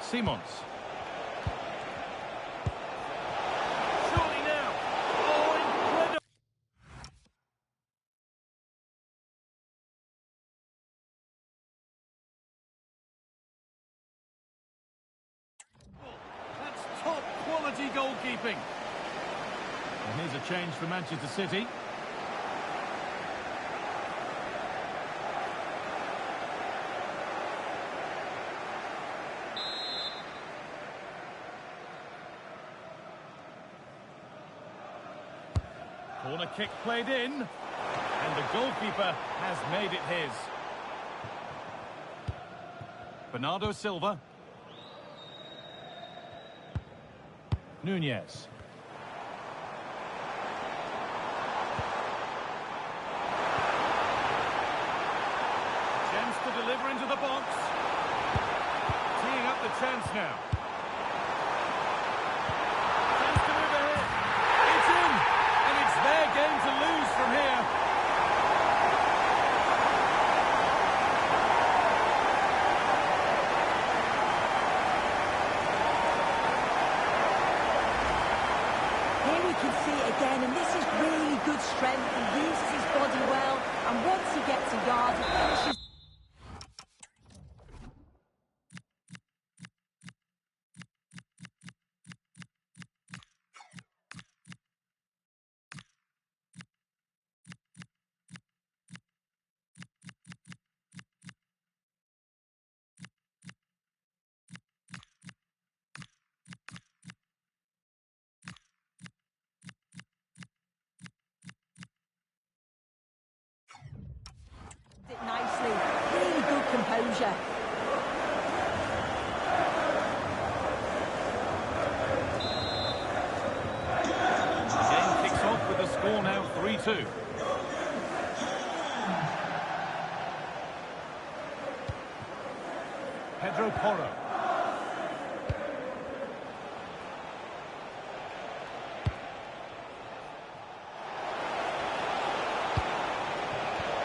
Simons. Surely now. Oh, incredible. That's top quality goalkeeping. And here's a change for Manchester City. Corner kick played in, and the goalkeeper has made it his. Bernardo Silva. Nunez. Chance to deliver into the box. Teeing up the chance now. Chance to move ahead. It's in! And it's their game to lose from here. Here we can see it again, and this is really good strength. He uses his body well, and once he gets a yard, he finishes. It nicely, really good composure. The game kicks off with the score now 3-2. Pedro Porro.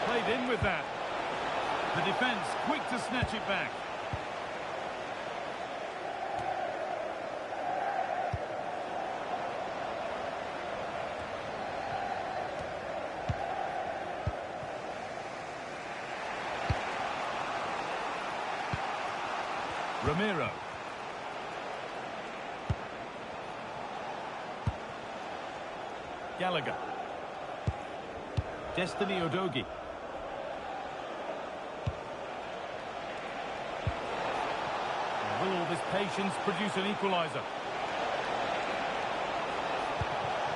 Played in with that. The defence quick to snatch it back. Ramiro. Gallagher. Destiny Udogie. Will all this patience produce an equaliser?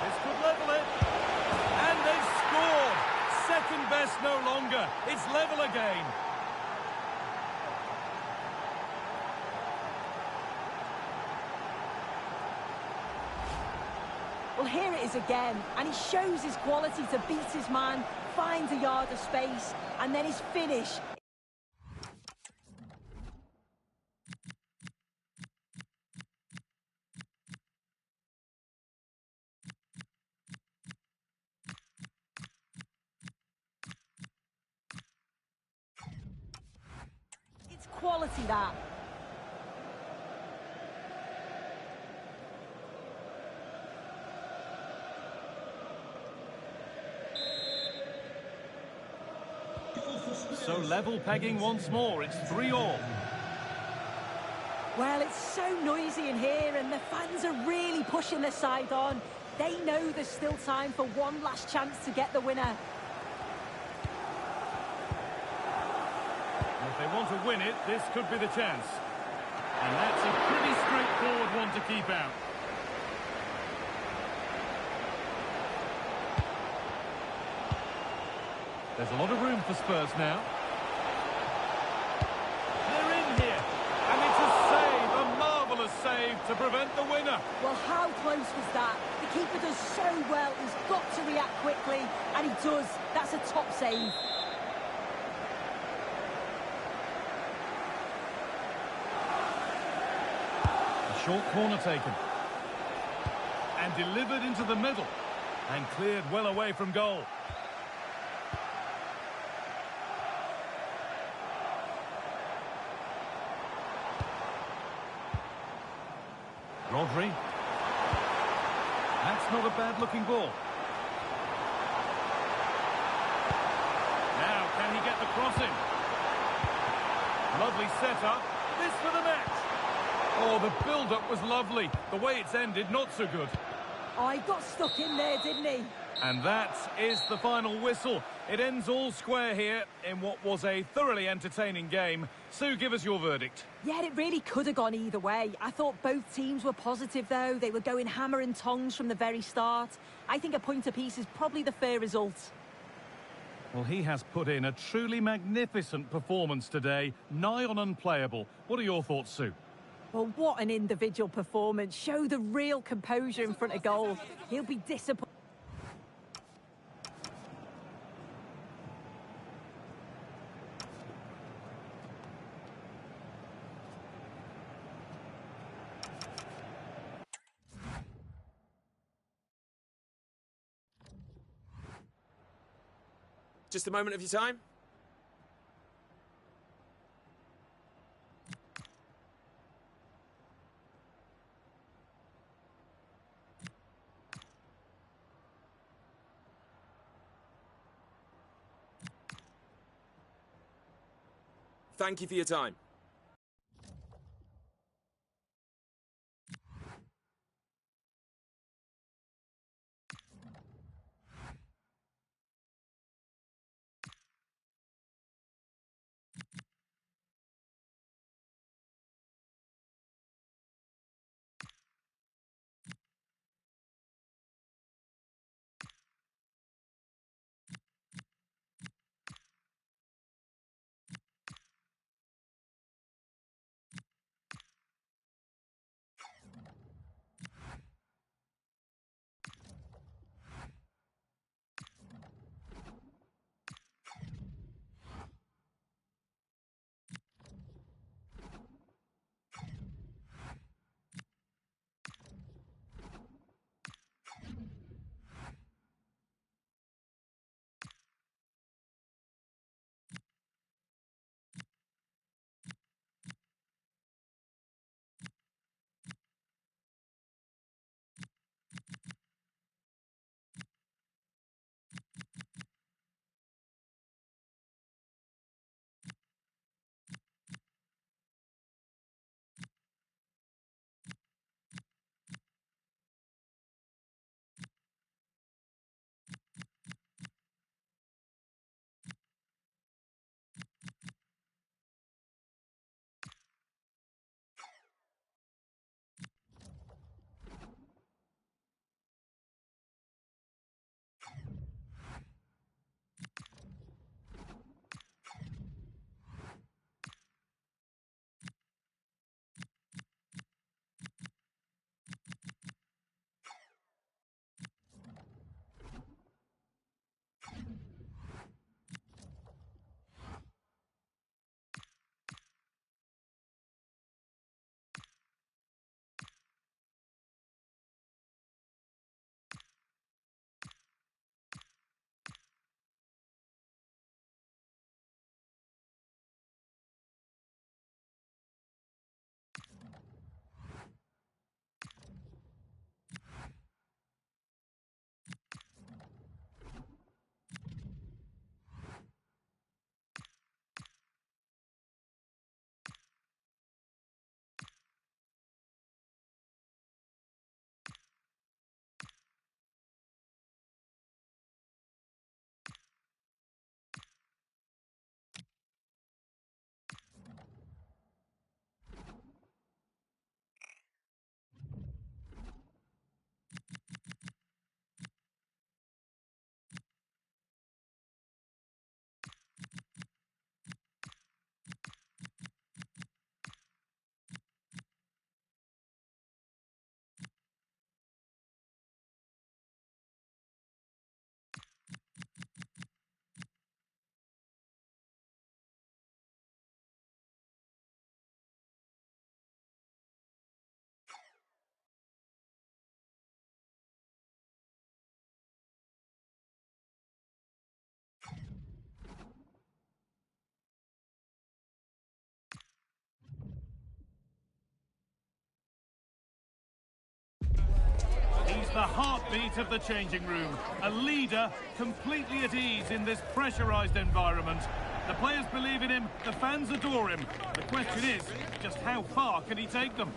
This could level it. And they've scored. Second best no longer. It's level again. Well, here it is again, and he shows his quality to beat his man, finds a yard of space, and then his finish. It's quality, that. So level pegging once more. It's 3-3. Well, it's so noisy in here, and the fans are really pushing their side on. They know there's still time for one last chance to get the winner. If they want to win it, this could be the chance. And that's a pretty straightforward one to keep out. There's a lot of room for Spurs now. They're in here. And it's a save, a marvellous save to prevent the winner. Well, how close was that? The keeper does so well. He's got to react quickly, and he does. That's a top save. Short corner taken. And delivered into the middle. And cleared well away from goal. Rodri. That's not a bad-looking ball. Now, can he get the crossing? Lovely setup. This for the match. Oh, the build-up was lovely. The way it's ended, not so good. Oh, he got stuck in there, didn't he? And that is the final whistle. It ends all square here in what was a thoroughly entertaining game. Sue, give us your verdict. Yeah, it really could have gone either way. I thought both teams were positive, though. They were going hammer and tongs from the very start. I think a point apiece is probably the fair result. Well, he has put in a truly magnificent performance today, nigh on unplayable. What are your thoughts, Sue? Well, what an individual performance. Show the real composure in front of goal. He'll be disappointed. Just a moment of your time. Thank you for your time. the heartbeat of the changing room. A leader completely at ease in this pressurised environment. The players believe in him, the fans adore him. The question is, just how far can he take them?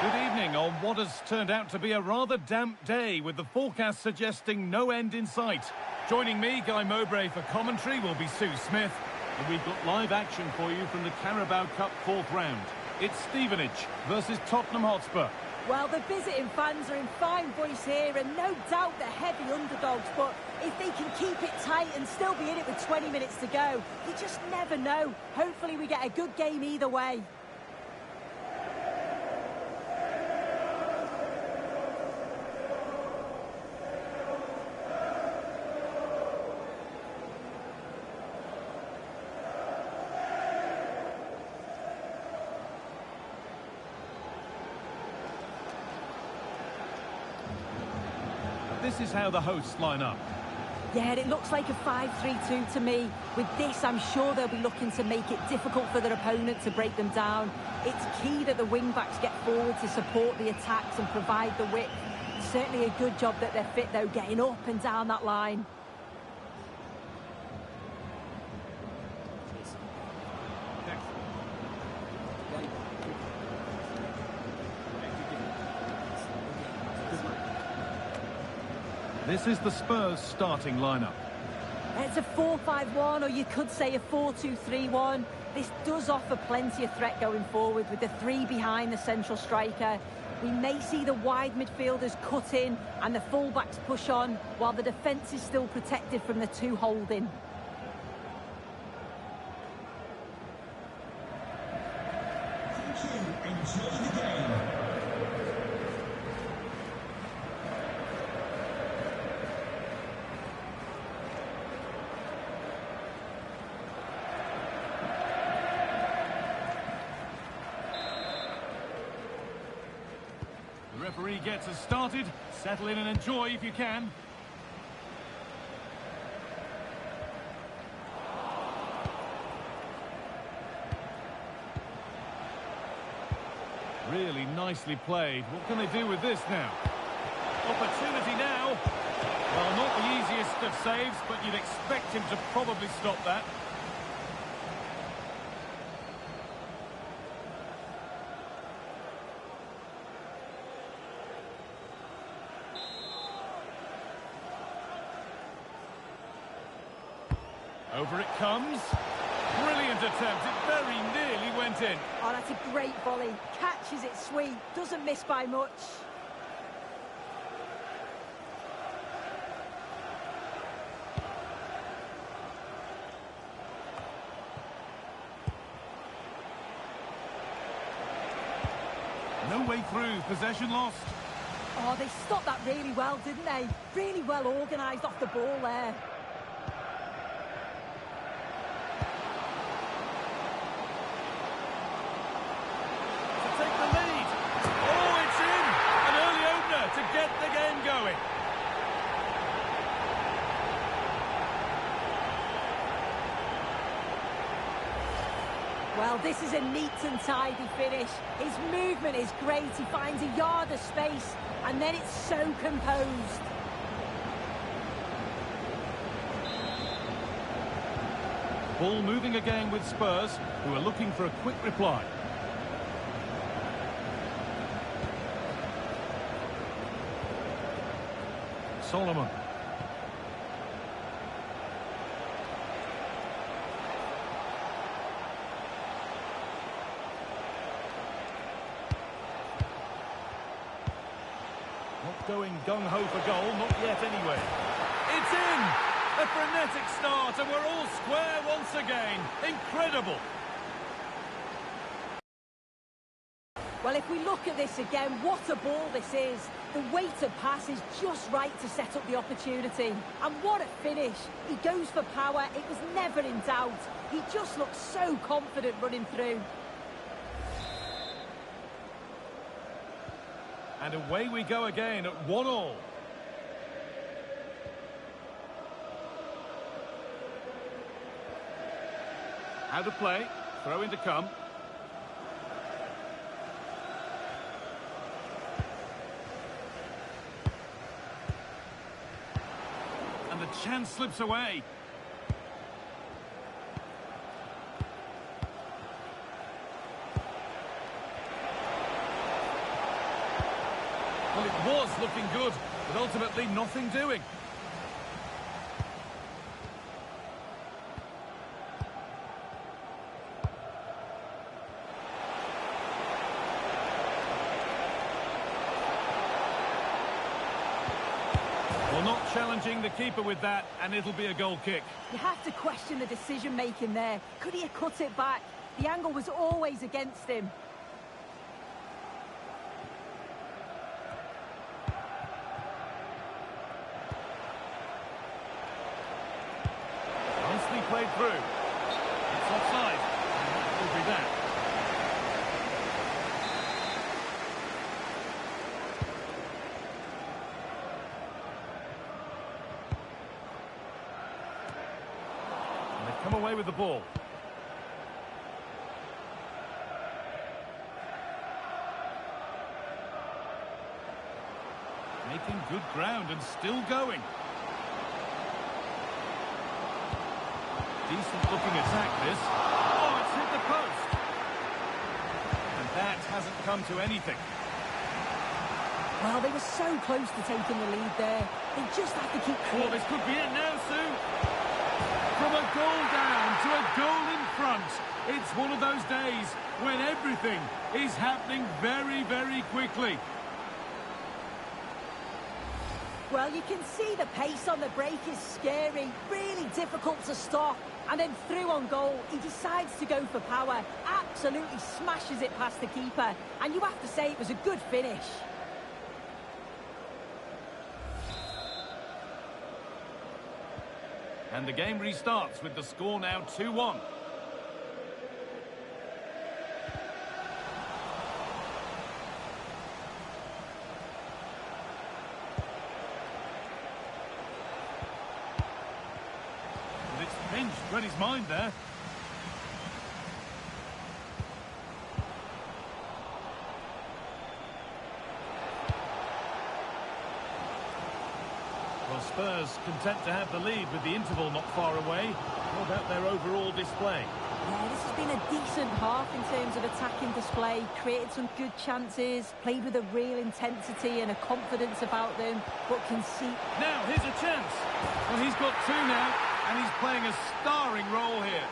Good evening on what has turned out to be a rather damp day, with the forecast suggesting no end in sight. Joining me, Guy Mowbray, for commentary will be Sue Smith. And we've got live action for you from the Carabao Cup 4th round. It's Stevenage versus Tottenham Hotspur. Well, the visiting fans are in fine voice here, and no doubt they're heavy underdogs, but if they can keep it tight and still be in it with 20 minutes to go, you just never know. Hopefully we get a good game either way. This is how the hosts line up. Yeah, it looks like a 5-3-2 to me. With this, I'm sure they'll be looking to make it difficult for their opponent to break them down. It's key that the wing-backs get forward to support the attacks and provide the width. Certainly a good job that they're fit, though, getting up and down that line. This is the Spurs starting lineup. It's a 4-5-1, or you could say a 4-2-3-1. This does offer plenty of threat going forward with the three behind the central striker. We may see the wide midfielders cut in and the full-backs push on, while the defence is still protected from the two holding. Thank you. Enjoy the game. The referee gets us started. Settle in and enjoy if you can. Really nicely played. What can they do with this now? Opportunity now. Well, not the easiest of saves, but you'd expect him to probably stop that. Over it comes. Brilliant attempt. It very nearly went in. Oh, that's a great volley. Catches it sweet. Doesn't miss by much. No way through. Possession lost. Oh, they stopped that really well, didn't they? Really well organised off the ball there. To get the game going. Well, this is a neat and tidy finish. His movement is great. He finds a yard of space, and then it's so composed. Ball moving again with Spurs, who are looking for a quick reply. Solomon. Not going gung-ho for goal, not yet anyway. It's in! A frenetic start, and we're all square once again. Incredible! Well, if we look at this again, what a ball this is. The weighted pass is just right to set up the opportunity. And what a finish. He goes for power. It was never in doubt. He just looks so confident running through. And away we go again at 1-1. Out of play. Throw in to come. And the chance slips away. Well, it was looking good, but ultimately nothing doing. Well, not challenging the keeper with that, and it'll be a goal kick. You have to question the decision-making there. Could he have cut it back? The angle was always against him. Nicely played through. It's offside. And that will be that. And they've come away with the ball. Making good ground and still going. Decent looking attack this. Oh, it's hit the post. And that hasn't come to anything. Well, they were so close to taking the lead there. They just have to keep... Oh, this could be it now, Sue. From a goal down to a goal in front. It's one of those days when everything is happening very, very quickly. Well, you can see the pace on the break is scary, really difficult to stop. And then through on goal, he decides to go for power, absolutely smashes it past the keeper. And you have to say it was a good finish. And the game restarts with the score now 2-1. Pinch read his mind there. Well, Spurs content to have the lead with the interval not far away. What about their overall display? Yeah, this has been a decent half in terms of attacking display. Created some good chances, played with a real intensity and a confidence about them, but concede. Now, here's a chance. Well, he's got two now. And he's playing a starring role here.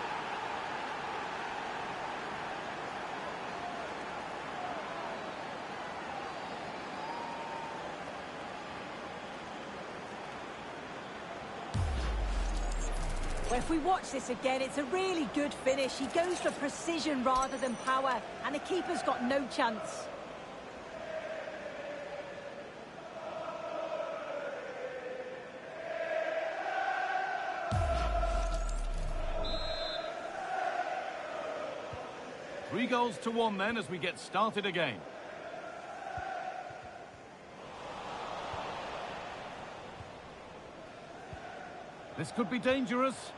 Well, if we watch this again, it's a really good finish. He goes for precision rather than power, and the keeper's got no chance. Three goals to one then as we get started again. This could be dangerous.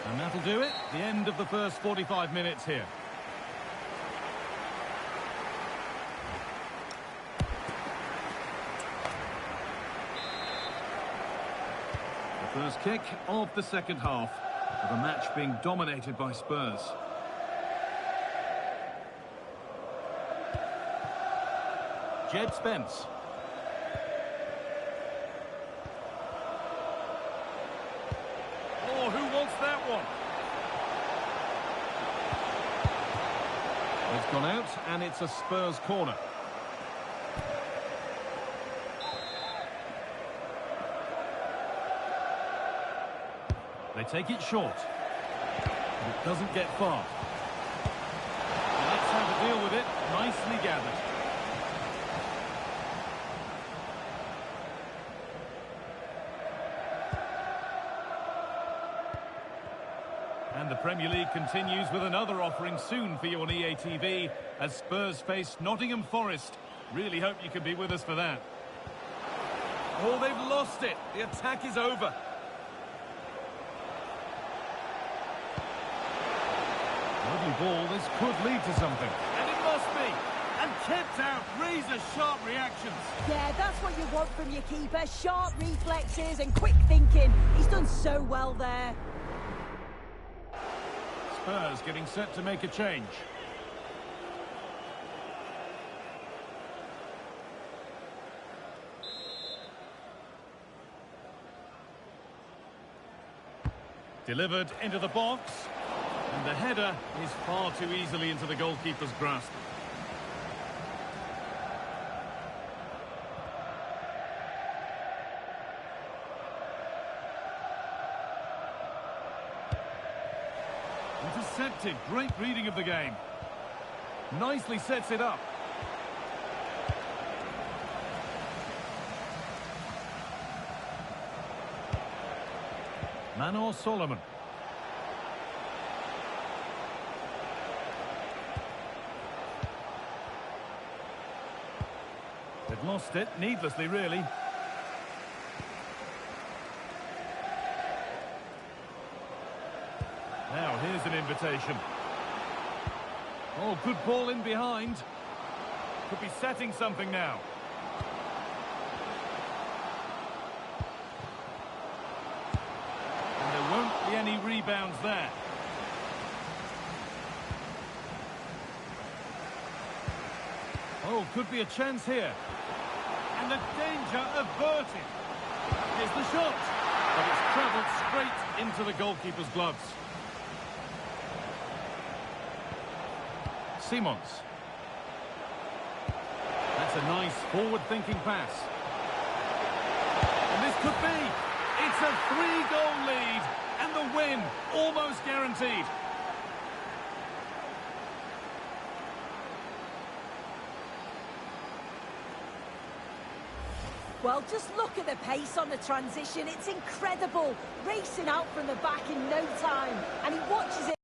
And that'll do it. The end of the first 45 minutes here. The first kick of the second half, with the match being dominated by Spurs. Jed Spence. Oh, who wants that one? It's gone out, and it's a Spurs corner. They take it short. But it doesn't get far. And that's how to deal with it. Nicely gathered. Premier League continues with another offering soon for you on EA TV as Spurs face Nottingham Forest. Really hope you can be with us for that. Oh, they've lost it. The attack is over. Lovely ball. This could lead to something. And it must be. And kept out. Razor-sharp reactions. Yeah, that's what you want from your keeper. Sharp reflexes and quick thinking. He's done so well there. Spurs getting set to make a change. Delivered into the box. And the header is far too easily into the goalkeeper's grasp. Intercepted. Great reading of the game. Nicely sets it up. Manor Solomon. They've lost it, needlessly, really. Now, here's an invitation. Oh, good ball in behind. Could be setting something now. And there won't be any rebounds there. Oh, could be a chance here. And the danger averted. Here's the shot. But it's travelled straight into the goalkeeper's gloves. Simons. That's a nice forward-thinking pass. And this could be. It's a 3-goal lead. And the win almost guaranteed. Well, just look at the pace on the transition. It's incredible. Racing out from the back in no time. And he watches it.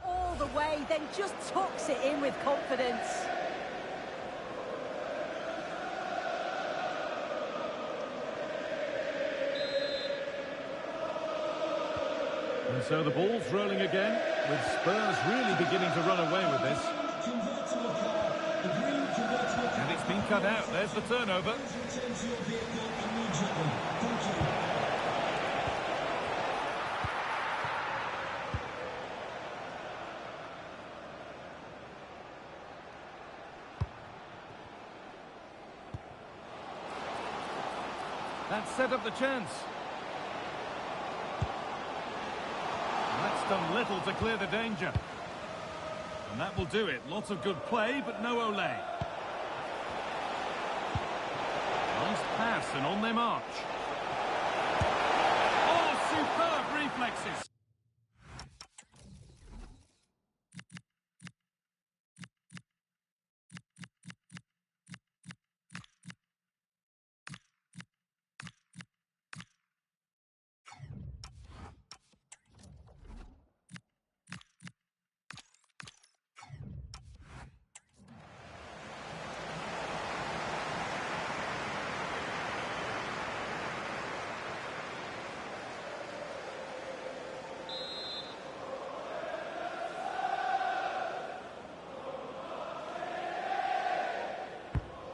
All the way, then just tucks it in with confidence. And so the ball's rolling again, with Spurs really beginning to run away with this. And it's been cut out. There's the turnover. That set up the chance. That's done little to clear the danger. And that will do it. Lots of good play, but no Ole. Nice pass, and on they march. Oh, superb reflexes.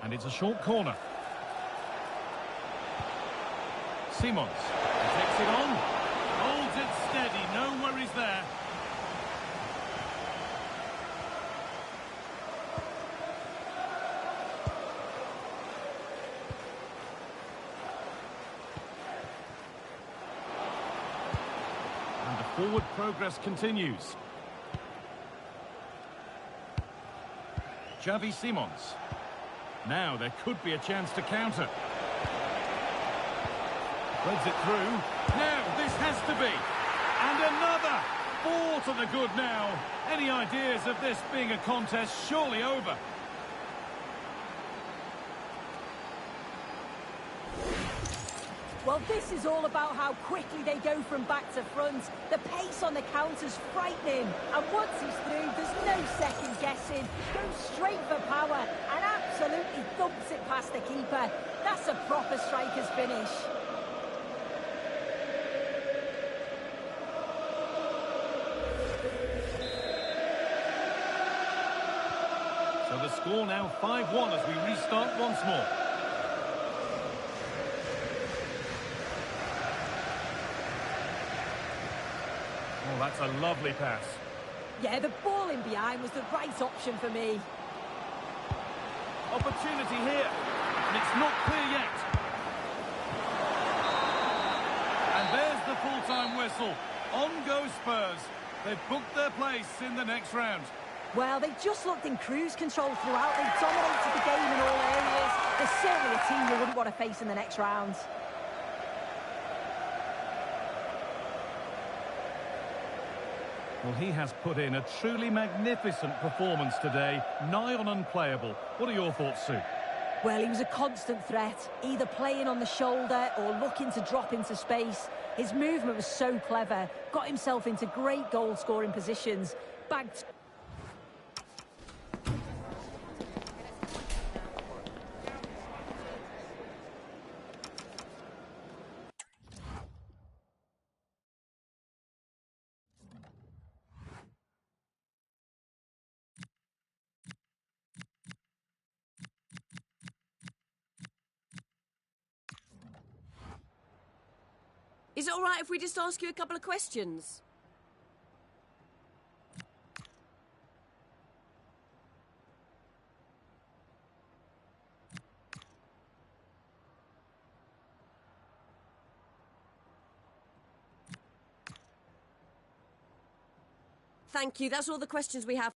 And it's a short corner. Simons takes it on. Holds it steady. No worries there. And the forward progress continues. Xavi Simons. Now there could be a chance to counter. Threads it through. Now this has to be. And another. 4 to the good now. Any ideas of this being a contest surely over? Well, this is all about how quickly they go from back to front. The pace on the counter's frightening. And once he's through, there's no second guessing. Goes straight for power and absolutely thumps it past the keeper. That's a proper striker's finish. So the score now 5-1 as we restart once more. Oh, that's a lovely pass. Yeah, the ball in behind was the right option for me. Opportunity here, and it's not clear yet. And there's the full-time whistle. On goes Spurs. They've booked their place in the next round. Well, they just looked in cruise control throughout. They dominated the game in all areas. They're certainly a team you wouldn't want to face in the next round. Well, he has put in a truly magnificent performance today, nigh on unplayable. What are your thoughts, Sue? Well, he was a constant threat, either playing on the shoulder or looking to drop into space. His movement was so clever, got himself into great goal-scoring positions, bagged... Is it all right if we just ask you a couple of questions? Thank you. That's all the questions we have.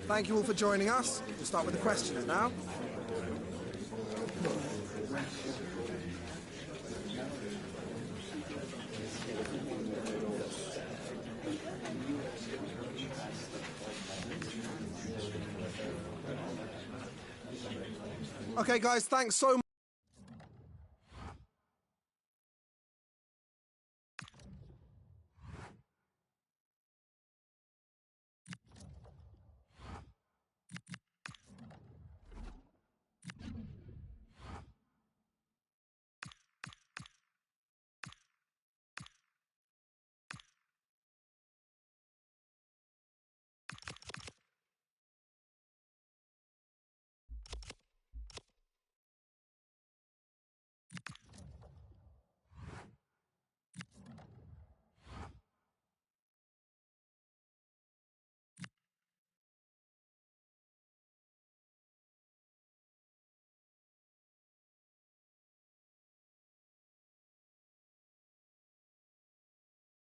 Thank you all for joining us. We'll start with the questions now. Okay, guys, thanks so much.